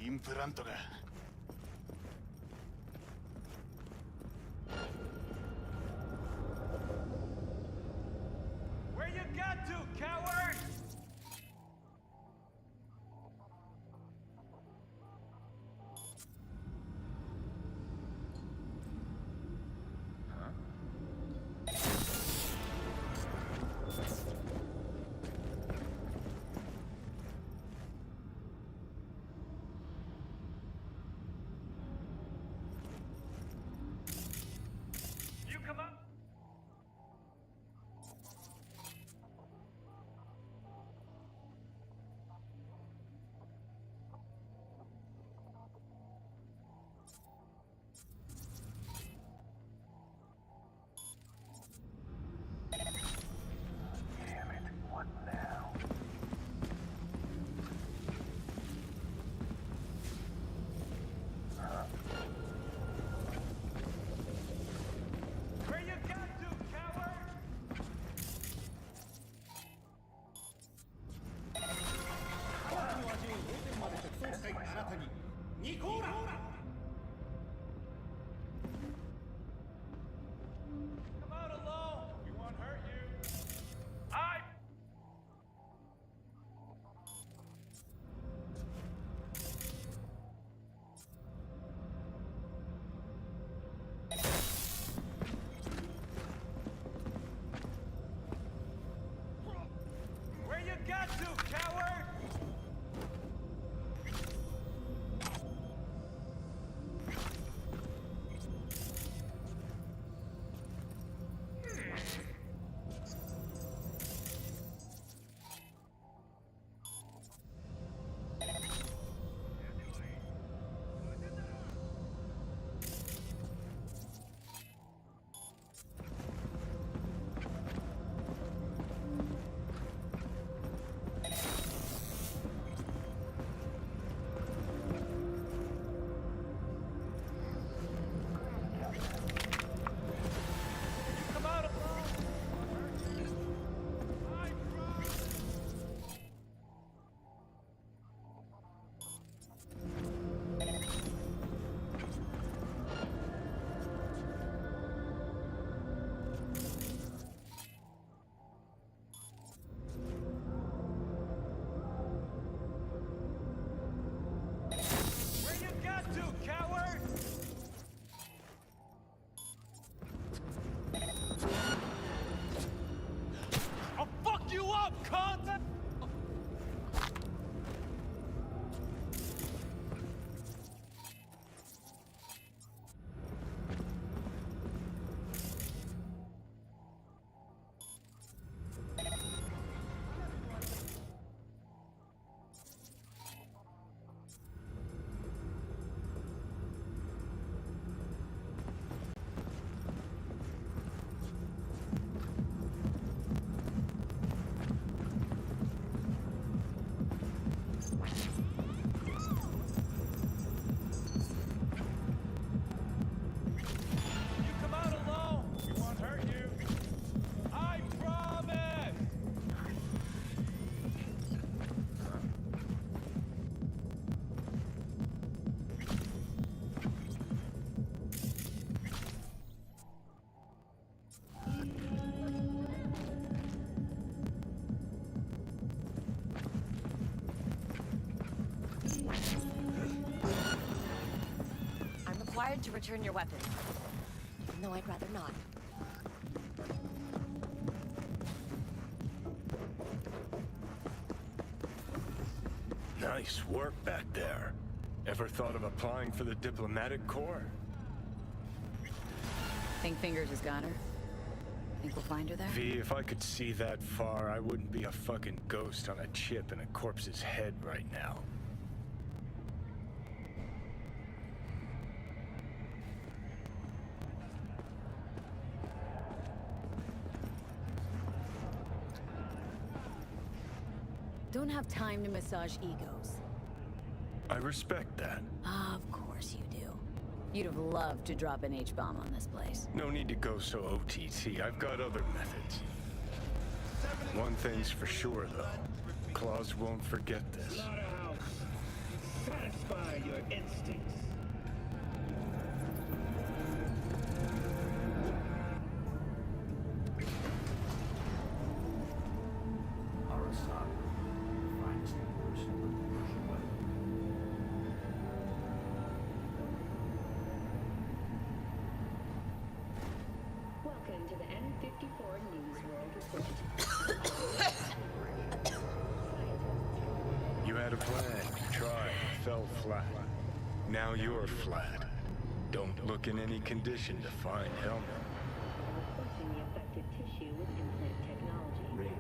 임플란트가 Where you got to, coward? You come up. Damn it, what now? Where you got to, coward? Come out alone. We won't hurt you. required to return your weapon. Even though I'd rather not. Nice work back there. Ever thought of applying for the diplomatic corps? Think Fingers has got her? Think we'll find her there? V, if I could see that far, I wouldn't be a fucking ghost on a chip in a corpse's head right now. Don't have time to massage egos. I respect that. Of course you do. You'd have loved to drop an H-bomb on this place. No need to go so OTT. I've got other methods. One thing's for sure, though. Claus won't forget this. Slaughterhouse. Satisfy your instincts. Welcome to the N54 News World Report. You had a plan, tried, fell flat. Now you're flat. Don't look in any condition to find helmet. Replacing the affected tissue with implant technology.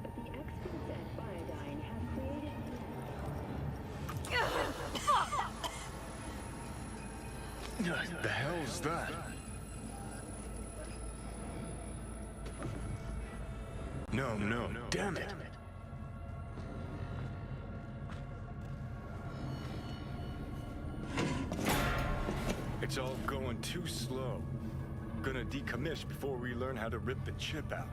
But the experts at Biodyne have created... The hell's that? No, damn it. It's all going too slow. Gonna decommission before we learn how to rip the chip out.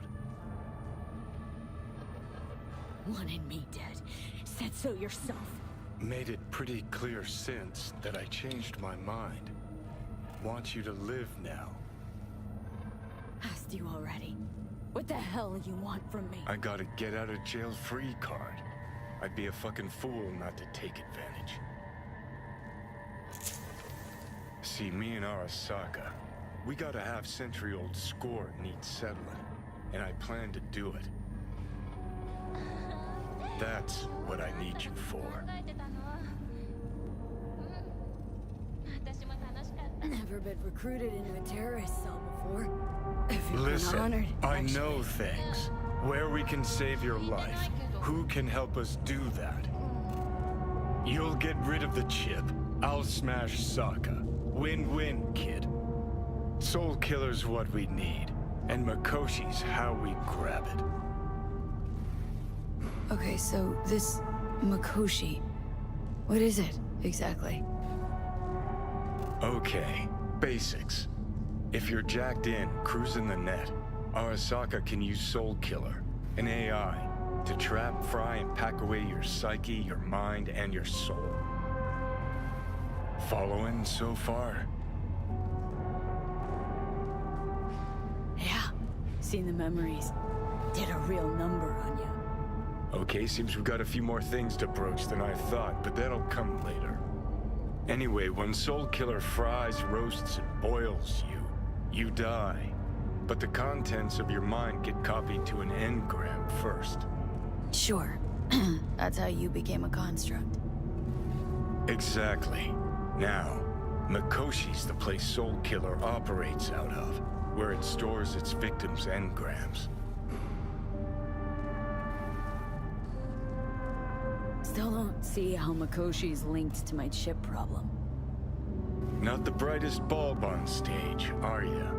Wanted me dead. Said so yourself. Made it pretty clear since that I changed my mind. Want you to live now. Asked you already. What the hell you want from me? I got a get out of jail free card. I'd be a fucking fool not to take advantage. See, me and Arasaka, we got a half-century-old score needs settling, and I plan to do it. That's what I need you for. Never been recruited into a terrorist cell before. Listen, honored, I actually. know things. Where we can save your life. Who can help us do that? You'll get rid of the chip. I'll smash Sokka. Win-win, kid. Soul Killer's what we need. And Makoshi's how we grab it. Okay, so this Makoshi, what is it exactly? Okay, basics. If you're jacked in, cruising the net, Arasaka can use Soul Killer, an AI, to trap, fry, and pack away your psyche, your mind, and your soul. Following so far? Yeah, seen the memories. Did a real number on you. Okay, seems we've got a few more things to broach than I thought, but that'll come later. Anyway, when Soul Killer fries, roasts, and boils you, you die. But the contents of your mind get copied to an engram first. Sure. That's how you became a construct. Exactly. Now, Makoshi's the place Soul Killer operates out of, where it stores its victims' engrams. Still don't see how Makoshi's linked to my chip problem. Not the brightest bulb on stage, are ya?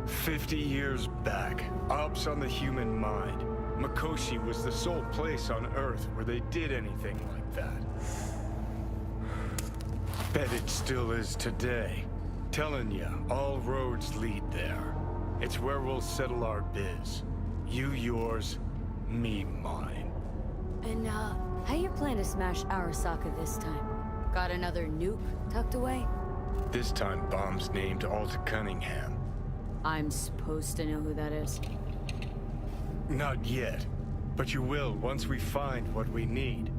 50 years back, ops on the human mind. Makoshi was the sole place on Earth where they did anything like that. Bet it still is today. Telling ya, all roads lead there. It's where we'll settle our biz. You yours, me mine. And, how you plan to smash Arasaka this time? Got another nuke tucked away? This time, bomb's named Alta Cunningham. I'm supposed to know who that is. Not yet, but you will once we find what we need.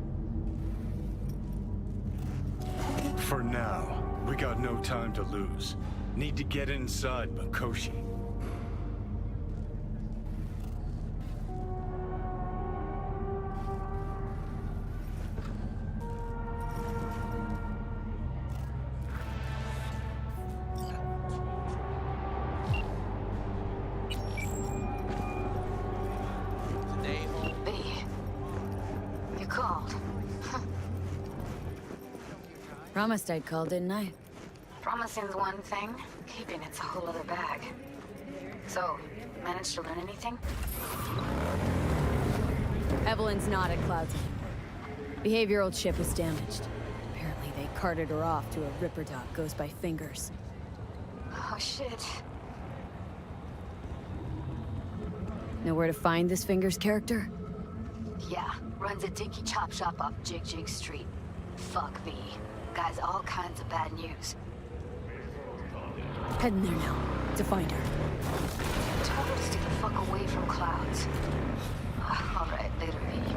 For now, We got no time to lose. Need to get inside Makoshi. You called. Promised I'd call, didn't I? Promising's one thing, keeping it's a whole other bag. So, managed to learn anything? Evelyn's not at Clouds anymore. Behavioral chip was damaged. Apparently they carted her off to a Ripper Doc goes by Fingers. Oh, shit. Know where to find this Fingers character? Yeah, runs a dinky chop shop off Jig Street. Fuck me. Guy's all kinds of bad news. Heading there now, to find her. Told her to stay the fuck away from Clouds. Alright, later, V.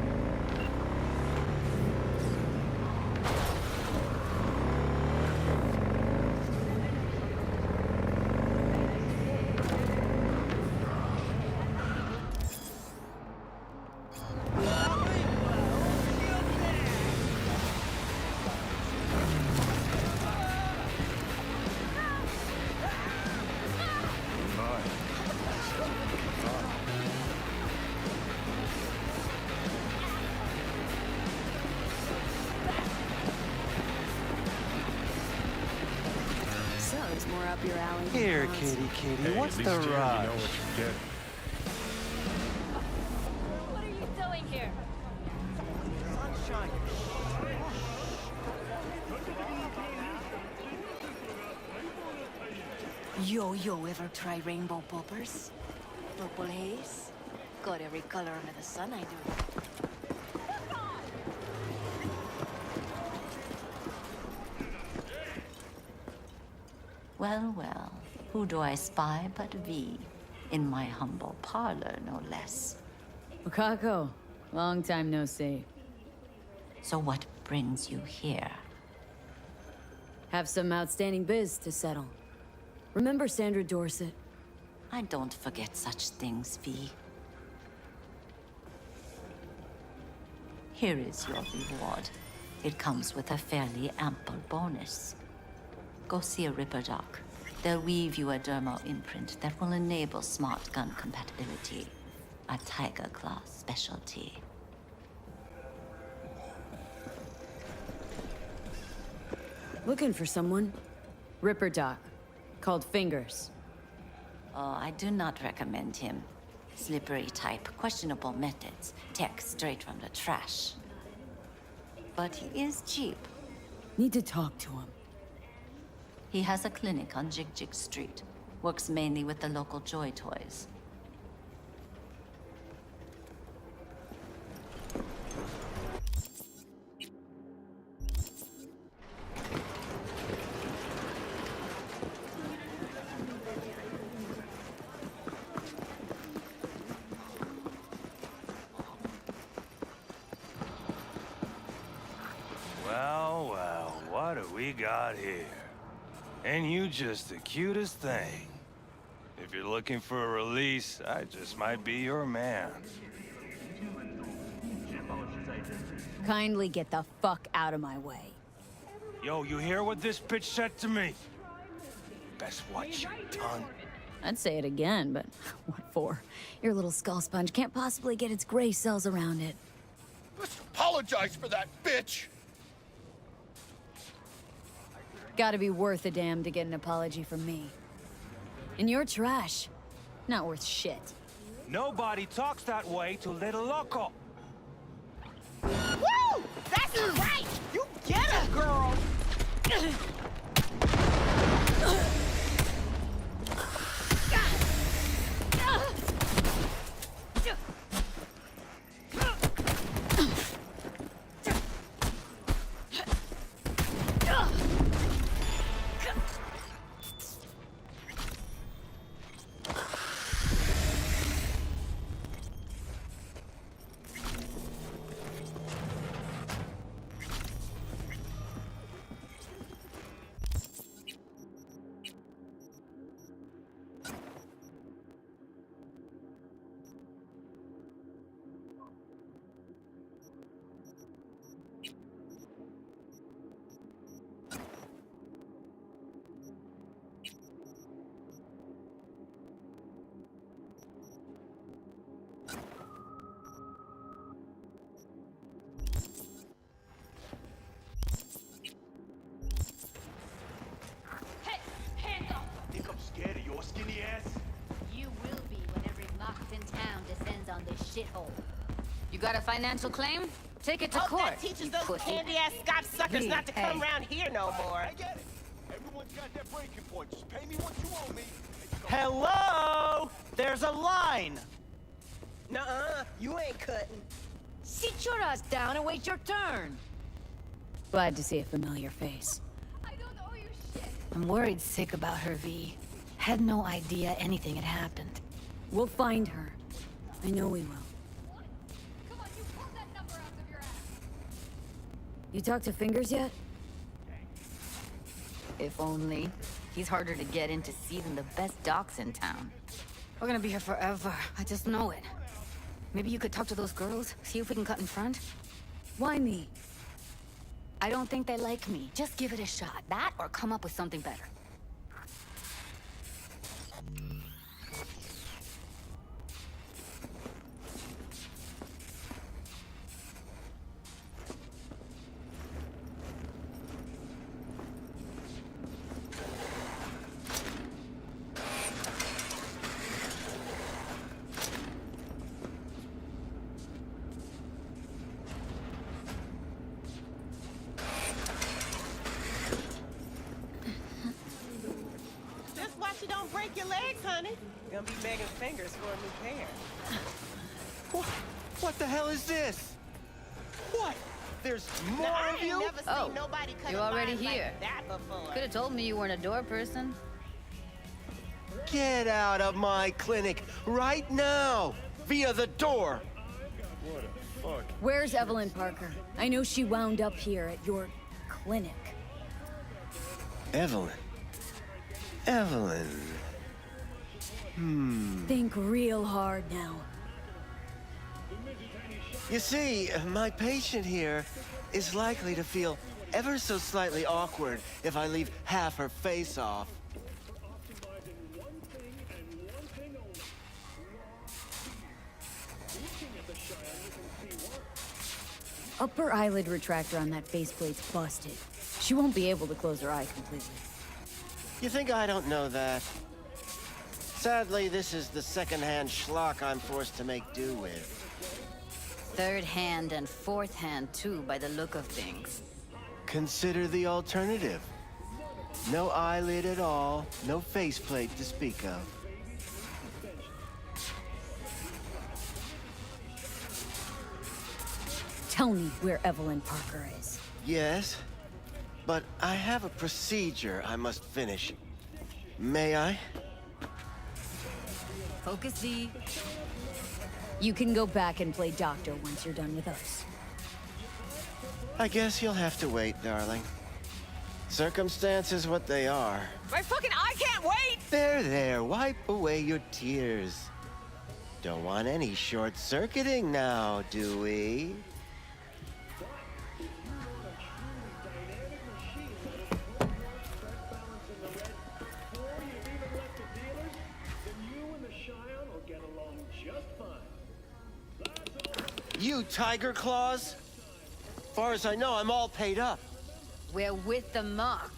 So, it's more up your alley. than Here, Clouds. kitty, Hey, what's at the least Jeremy rush? know what you're getting. What are you doing here? Sunshine. Yo, ever try rainbow poppers? Purple haze? Got every color under the sun, I do. Well, who do I spy but V? In my humble parlor, no less. Wakako, long time no see. So what brings you here? Have some outstanding biz to settle. Remember Sandra Dorset? I don't forget such things, V. Here is your reward. It comes with a fairly ample bonus. Go see a Ripper Doc. They'll weave you a dermal imprint that will enable smart gun compatibility. A Tiger Claw specialty. Looking for someone? Ripper Doc. Called Fingers. Oh, I do not recommend him. Slippery type, questionable methods, tech straight from the trash. But he is cheap. Need to talk to him. He has a clinic on Jig Street. Works mainly with the local Joy Toys. Well, what do we got here? And you just the cutest thing. If you're looking for a release, I just might be your man. Kindly get the fuck out of my way. Yo, you hear what this bitch said to me? Best watch your tongue. I'd say it again, but what for? Your little skull sponge can't possibly get its gray cells around it. Let's apologize for that, bitch! Gotta be worth a damn to get an apology from me. And you're trash. Not worth shit. Nobody talks that way to Little Loco. Woo! That's right! You get her, girl! shithole. You got a financial claim? Take it to Hope court. that teaches you those pussy. candy-ass Scotch suckers not to come around here no more. I get it. Everyone's got their breaking point. Just pay me what you owe me. Hello? There's a line. Nuh-uh, you ain't cutting. Sit your ass down and wait your turn. Glad to see a familiar face. I'm worried sick about her, V. Had no idea anything had happened. We'll find her. I know we will. You talked to Fingers yet? If only. He's harder to get in to see than the best docs in town. We're gonna be here forever. I just know it. Maybe you could talk to those girls, see if we can cut in front? Why me? I don't think they like me. Just give it a shot. That or come up with something better. Just watch you don't break your legs, honey. Gonna be begging Fingers for a new pair. What the hell is this? What? There's more Now, I of ain't you? never seen nobody cut you're a already line here. like that before. Could have told me you weren't a door person. Get out of my clinic right now! Via the door! What a fuck. Where's Evelyn Parker? I know she wound up here at your clinic. Evelyn. Evelyn. Think real hard now. You see, my patient here is likely to feel ever so slightly awkward if I leave half her face off. Upper eyelid retractor on that faceplate's busted. She won't be able to close her eye completely. You think I don't know that? Sadly, this is the second-hand schlock I'm forced to make do with. Third hand and fourth hand, too, by the look of things. Consider the alternative. No eyelid at all, no faceplate to speak of. Tell me where Evelyn Parker is. Yes, but I have a procedure I must finish. May I? Focus, Z. You can go back and play doctor once you're done with us. I guess you'll have to wait, darling. Circumstances what they are. My fucking eye can't wait! There, wipe away your tears. Don't want any short-circuiting now, do we? You Tiger Claws? Far as I know, I'm all paid up. We're with the Mox.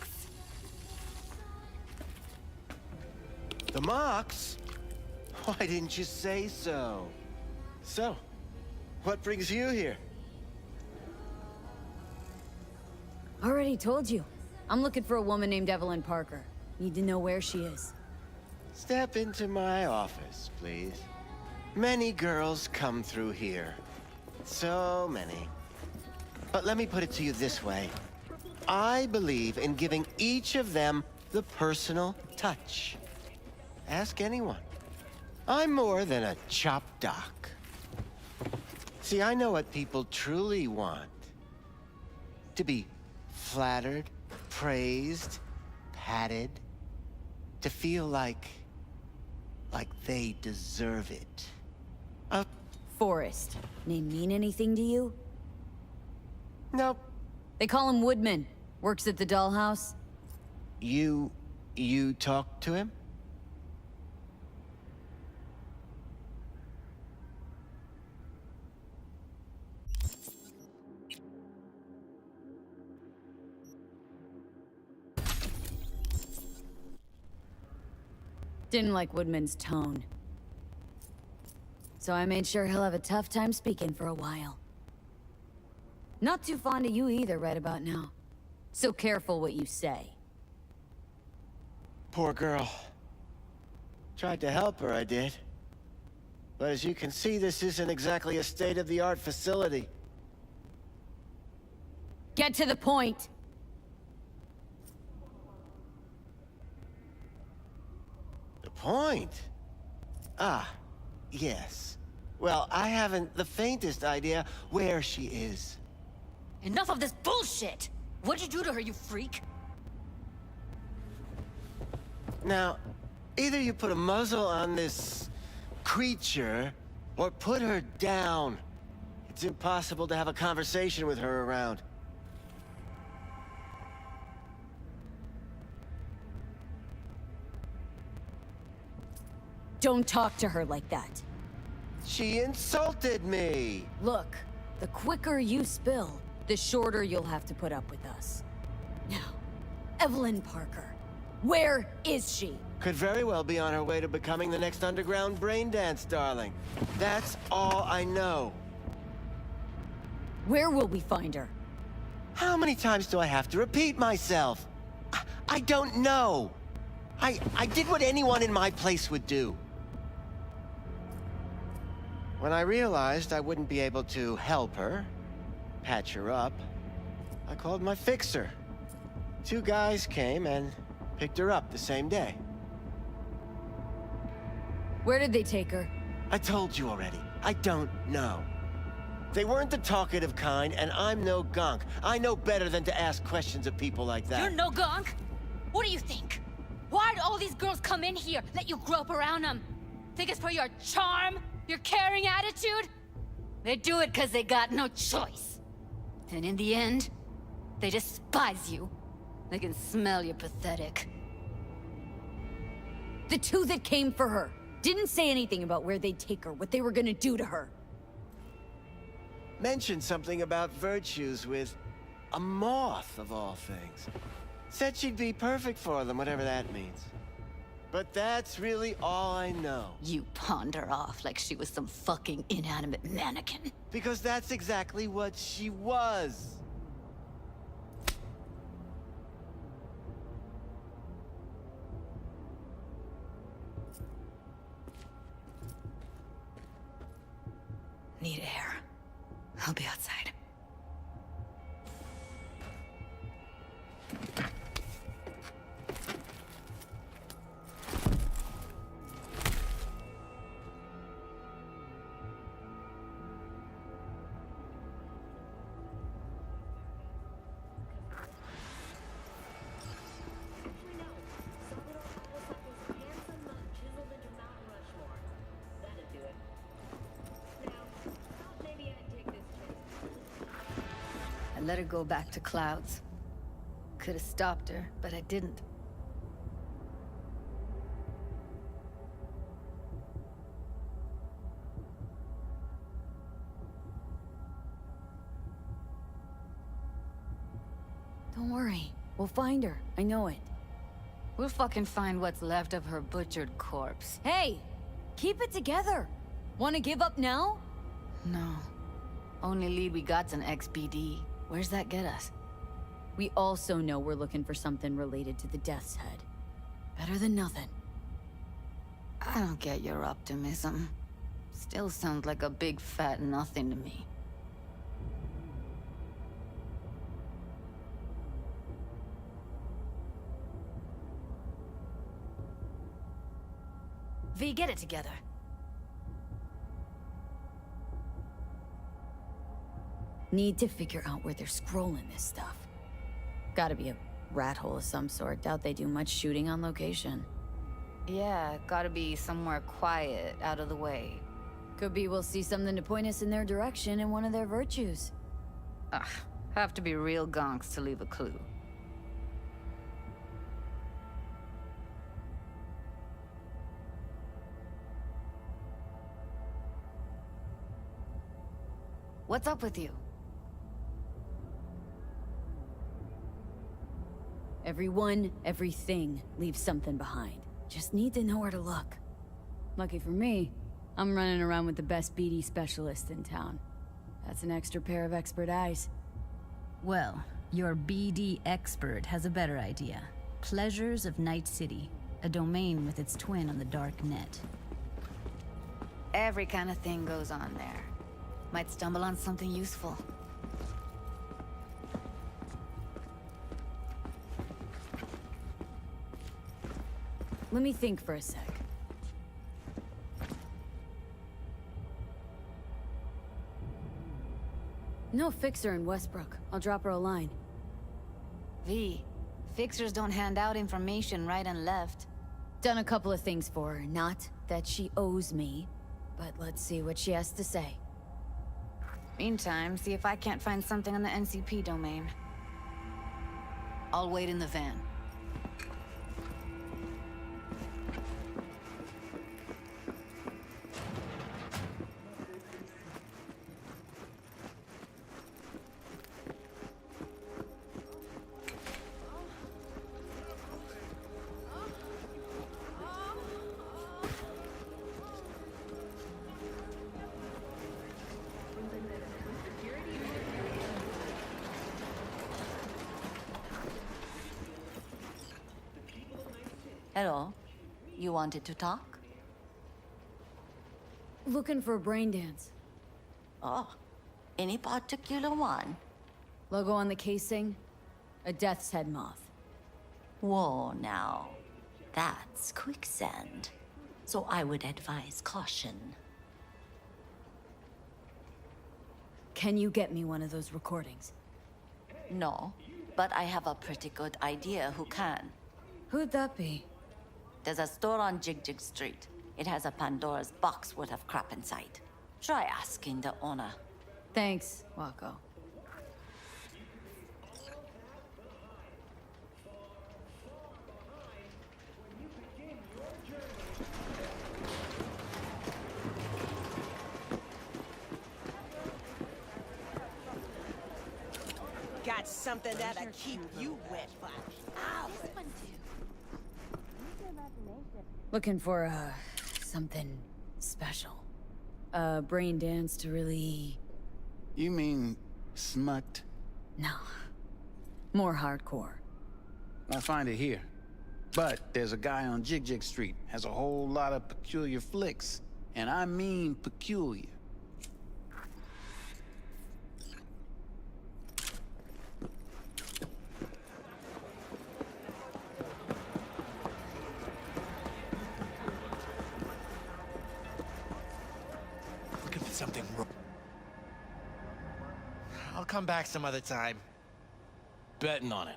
The Mox? Why didn't you say so? So, what brings you here? Already told you. I'm looking for a woman named Evelyn Parker. Need to know where she is. Step into my office, please. Many girls come through here. So many. But let me put it to you this way. I believe in giving each of them the personal touch. Ask anyone. I'm more than a chop doc. See, I know what people truly want. To be flattered, praised, patted. To feel like they deserve it. Forrest. Name mean anything to you? Nope. They call him Woodman. Works at the dollhouse. You talked to him? Didn't like Woodman's tone. So I made sure he'll have a tough time speaking for a while. Not too fond of you either right about now. So careful what you say. Poor girl. Tried to help her, I did. But as you can see, this isn't exactly a state-of-the-art facility. Get to the point! The point? Ah, yes. Well, I haven't the faintest idea where she is. Enough of this bullshit! What'd you do to her, you freak? Now, either you put a muzzle on this creature, or put her down. It's impossible to have a conversation with her around. Don't talk to her like that. She insulted me! Look, the quicker you spill, the shorter you'll have to put up with us. Now, Evelyn Parker, where is she? Could very well be on her way to becoming the next underground braindance darling. That's all I know. Where will we find her? How many times do I have to repeat myself? I don't know. I did what anyone in my place would do. When I realized I wouldn't be able to help her, patch her up, I called my fixer. 2 guys came and picked her up the same day. Where did they take her? I told you already. I don't know. They weren't the talkative kind, and I'm no gunk. I know better than to ask questions of people like that. You're no gunk? What do you think? Why'd all these girls come in here, let you grope around them? Think it's for your charm? Your caring attitude? They do it because they got no choice. And in the end, they despise you. They can smell you're pathetic. The 2 that came for her didn't say anything about where they'd take her, what they were gonna do to her. Mentioned something about virtues with a moth, of all things. Said she'd be perfect for them, whatever that means. But that's really all I know. You pawned her off like she was some fucking inanimate mannequin. Because that's exactly what she was. Need air. I'll be outside. I let her go back to Clouds. Could have stopped her, but I didn't. Don't worry. We'll find her. I know it. We'll fucking find what's left of her butchered corpse. Hey! Keep it together! Wanna give up now? No. Only lead we got's an XBD. Where's that get us? We also know we're looking for something related to the Death's Head. Better than nothing. I don't get your optimism. Still sounds like a big fat nothing to me. V, get it together. Need to figure out where they're scrolling this stuff. Gotta be a rat hole of some sort. Doubt they do much shooting on location. Yeah, gotta be somewhere quiet, out of the way. Could be we'll see something to point us in their direction in one of their virtues. Ugh, have to be real gonks to leave a clue. What's up with you? Everyone, everything leaves something behind. Just need to know where to look. Lucky for me, I'm running around with the best BD specialist in town. That's an extra pair of expert eyes. Well, your BD expert has a better idea. Pleasures of Night City, a domain with its twin on the dark net. Every kind of thing goes on there. Might stumble on something useful. Let me think for a sec. No fixer in Westbrook. I'll drop her a line. V, fixers don't hand out information right and left. Done a couple of things for her. Not that she owes me, but let's see what she has to say. Meantime, see if I can't find something on the NCP domain. I'll wait in the van. Hello. You wanted to talk? Looking for a brain dance. Oh, any particular one? Logo on the casing? A death's head moth. Whoa, now. That's quicksand. So I would advise caution. Can you get me one of those recordings? No, but I have a pretty good idea who can. Who'd that be? There's a store on Jig Street. It has a Pandora's box worth of crap inside. Try asking the owner. Thanks, Wako. Got something that'll keep you wet, Fox. Ow! Looking for, something special. A brain dance to really... You mean smut? No. More hardcore. Won't find it here. But there's a guy on Jig Street, has a whole lot of peculiar flicks. And I mean peculiar. Looking for something wrong. I'll come back some other time. Betting on it.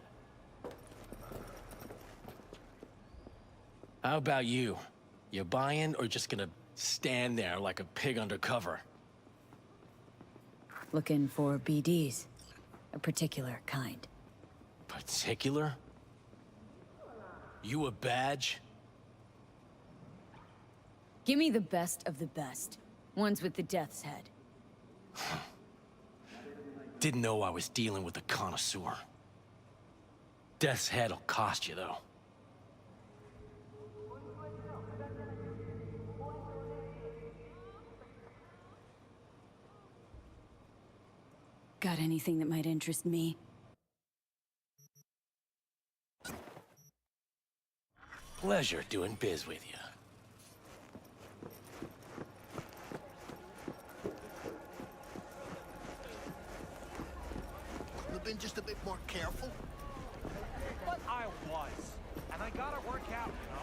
How about you? You buying or just gonna stand there like a pig undercover? Looking for BDs. A particular kind. Particular? You a badge? Give me the best of the best. Ones with the death's head. Didn't know I was dealing with a connoisseur. Death's head'll cost you, though. Got anything that might interest me? Pleasure doing biz with you. Couldn't have been just a bit more careful. But I was. And I gotta work out, you know?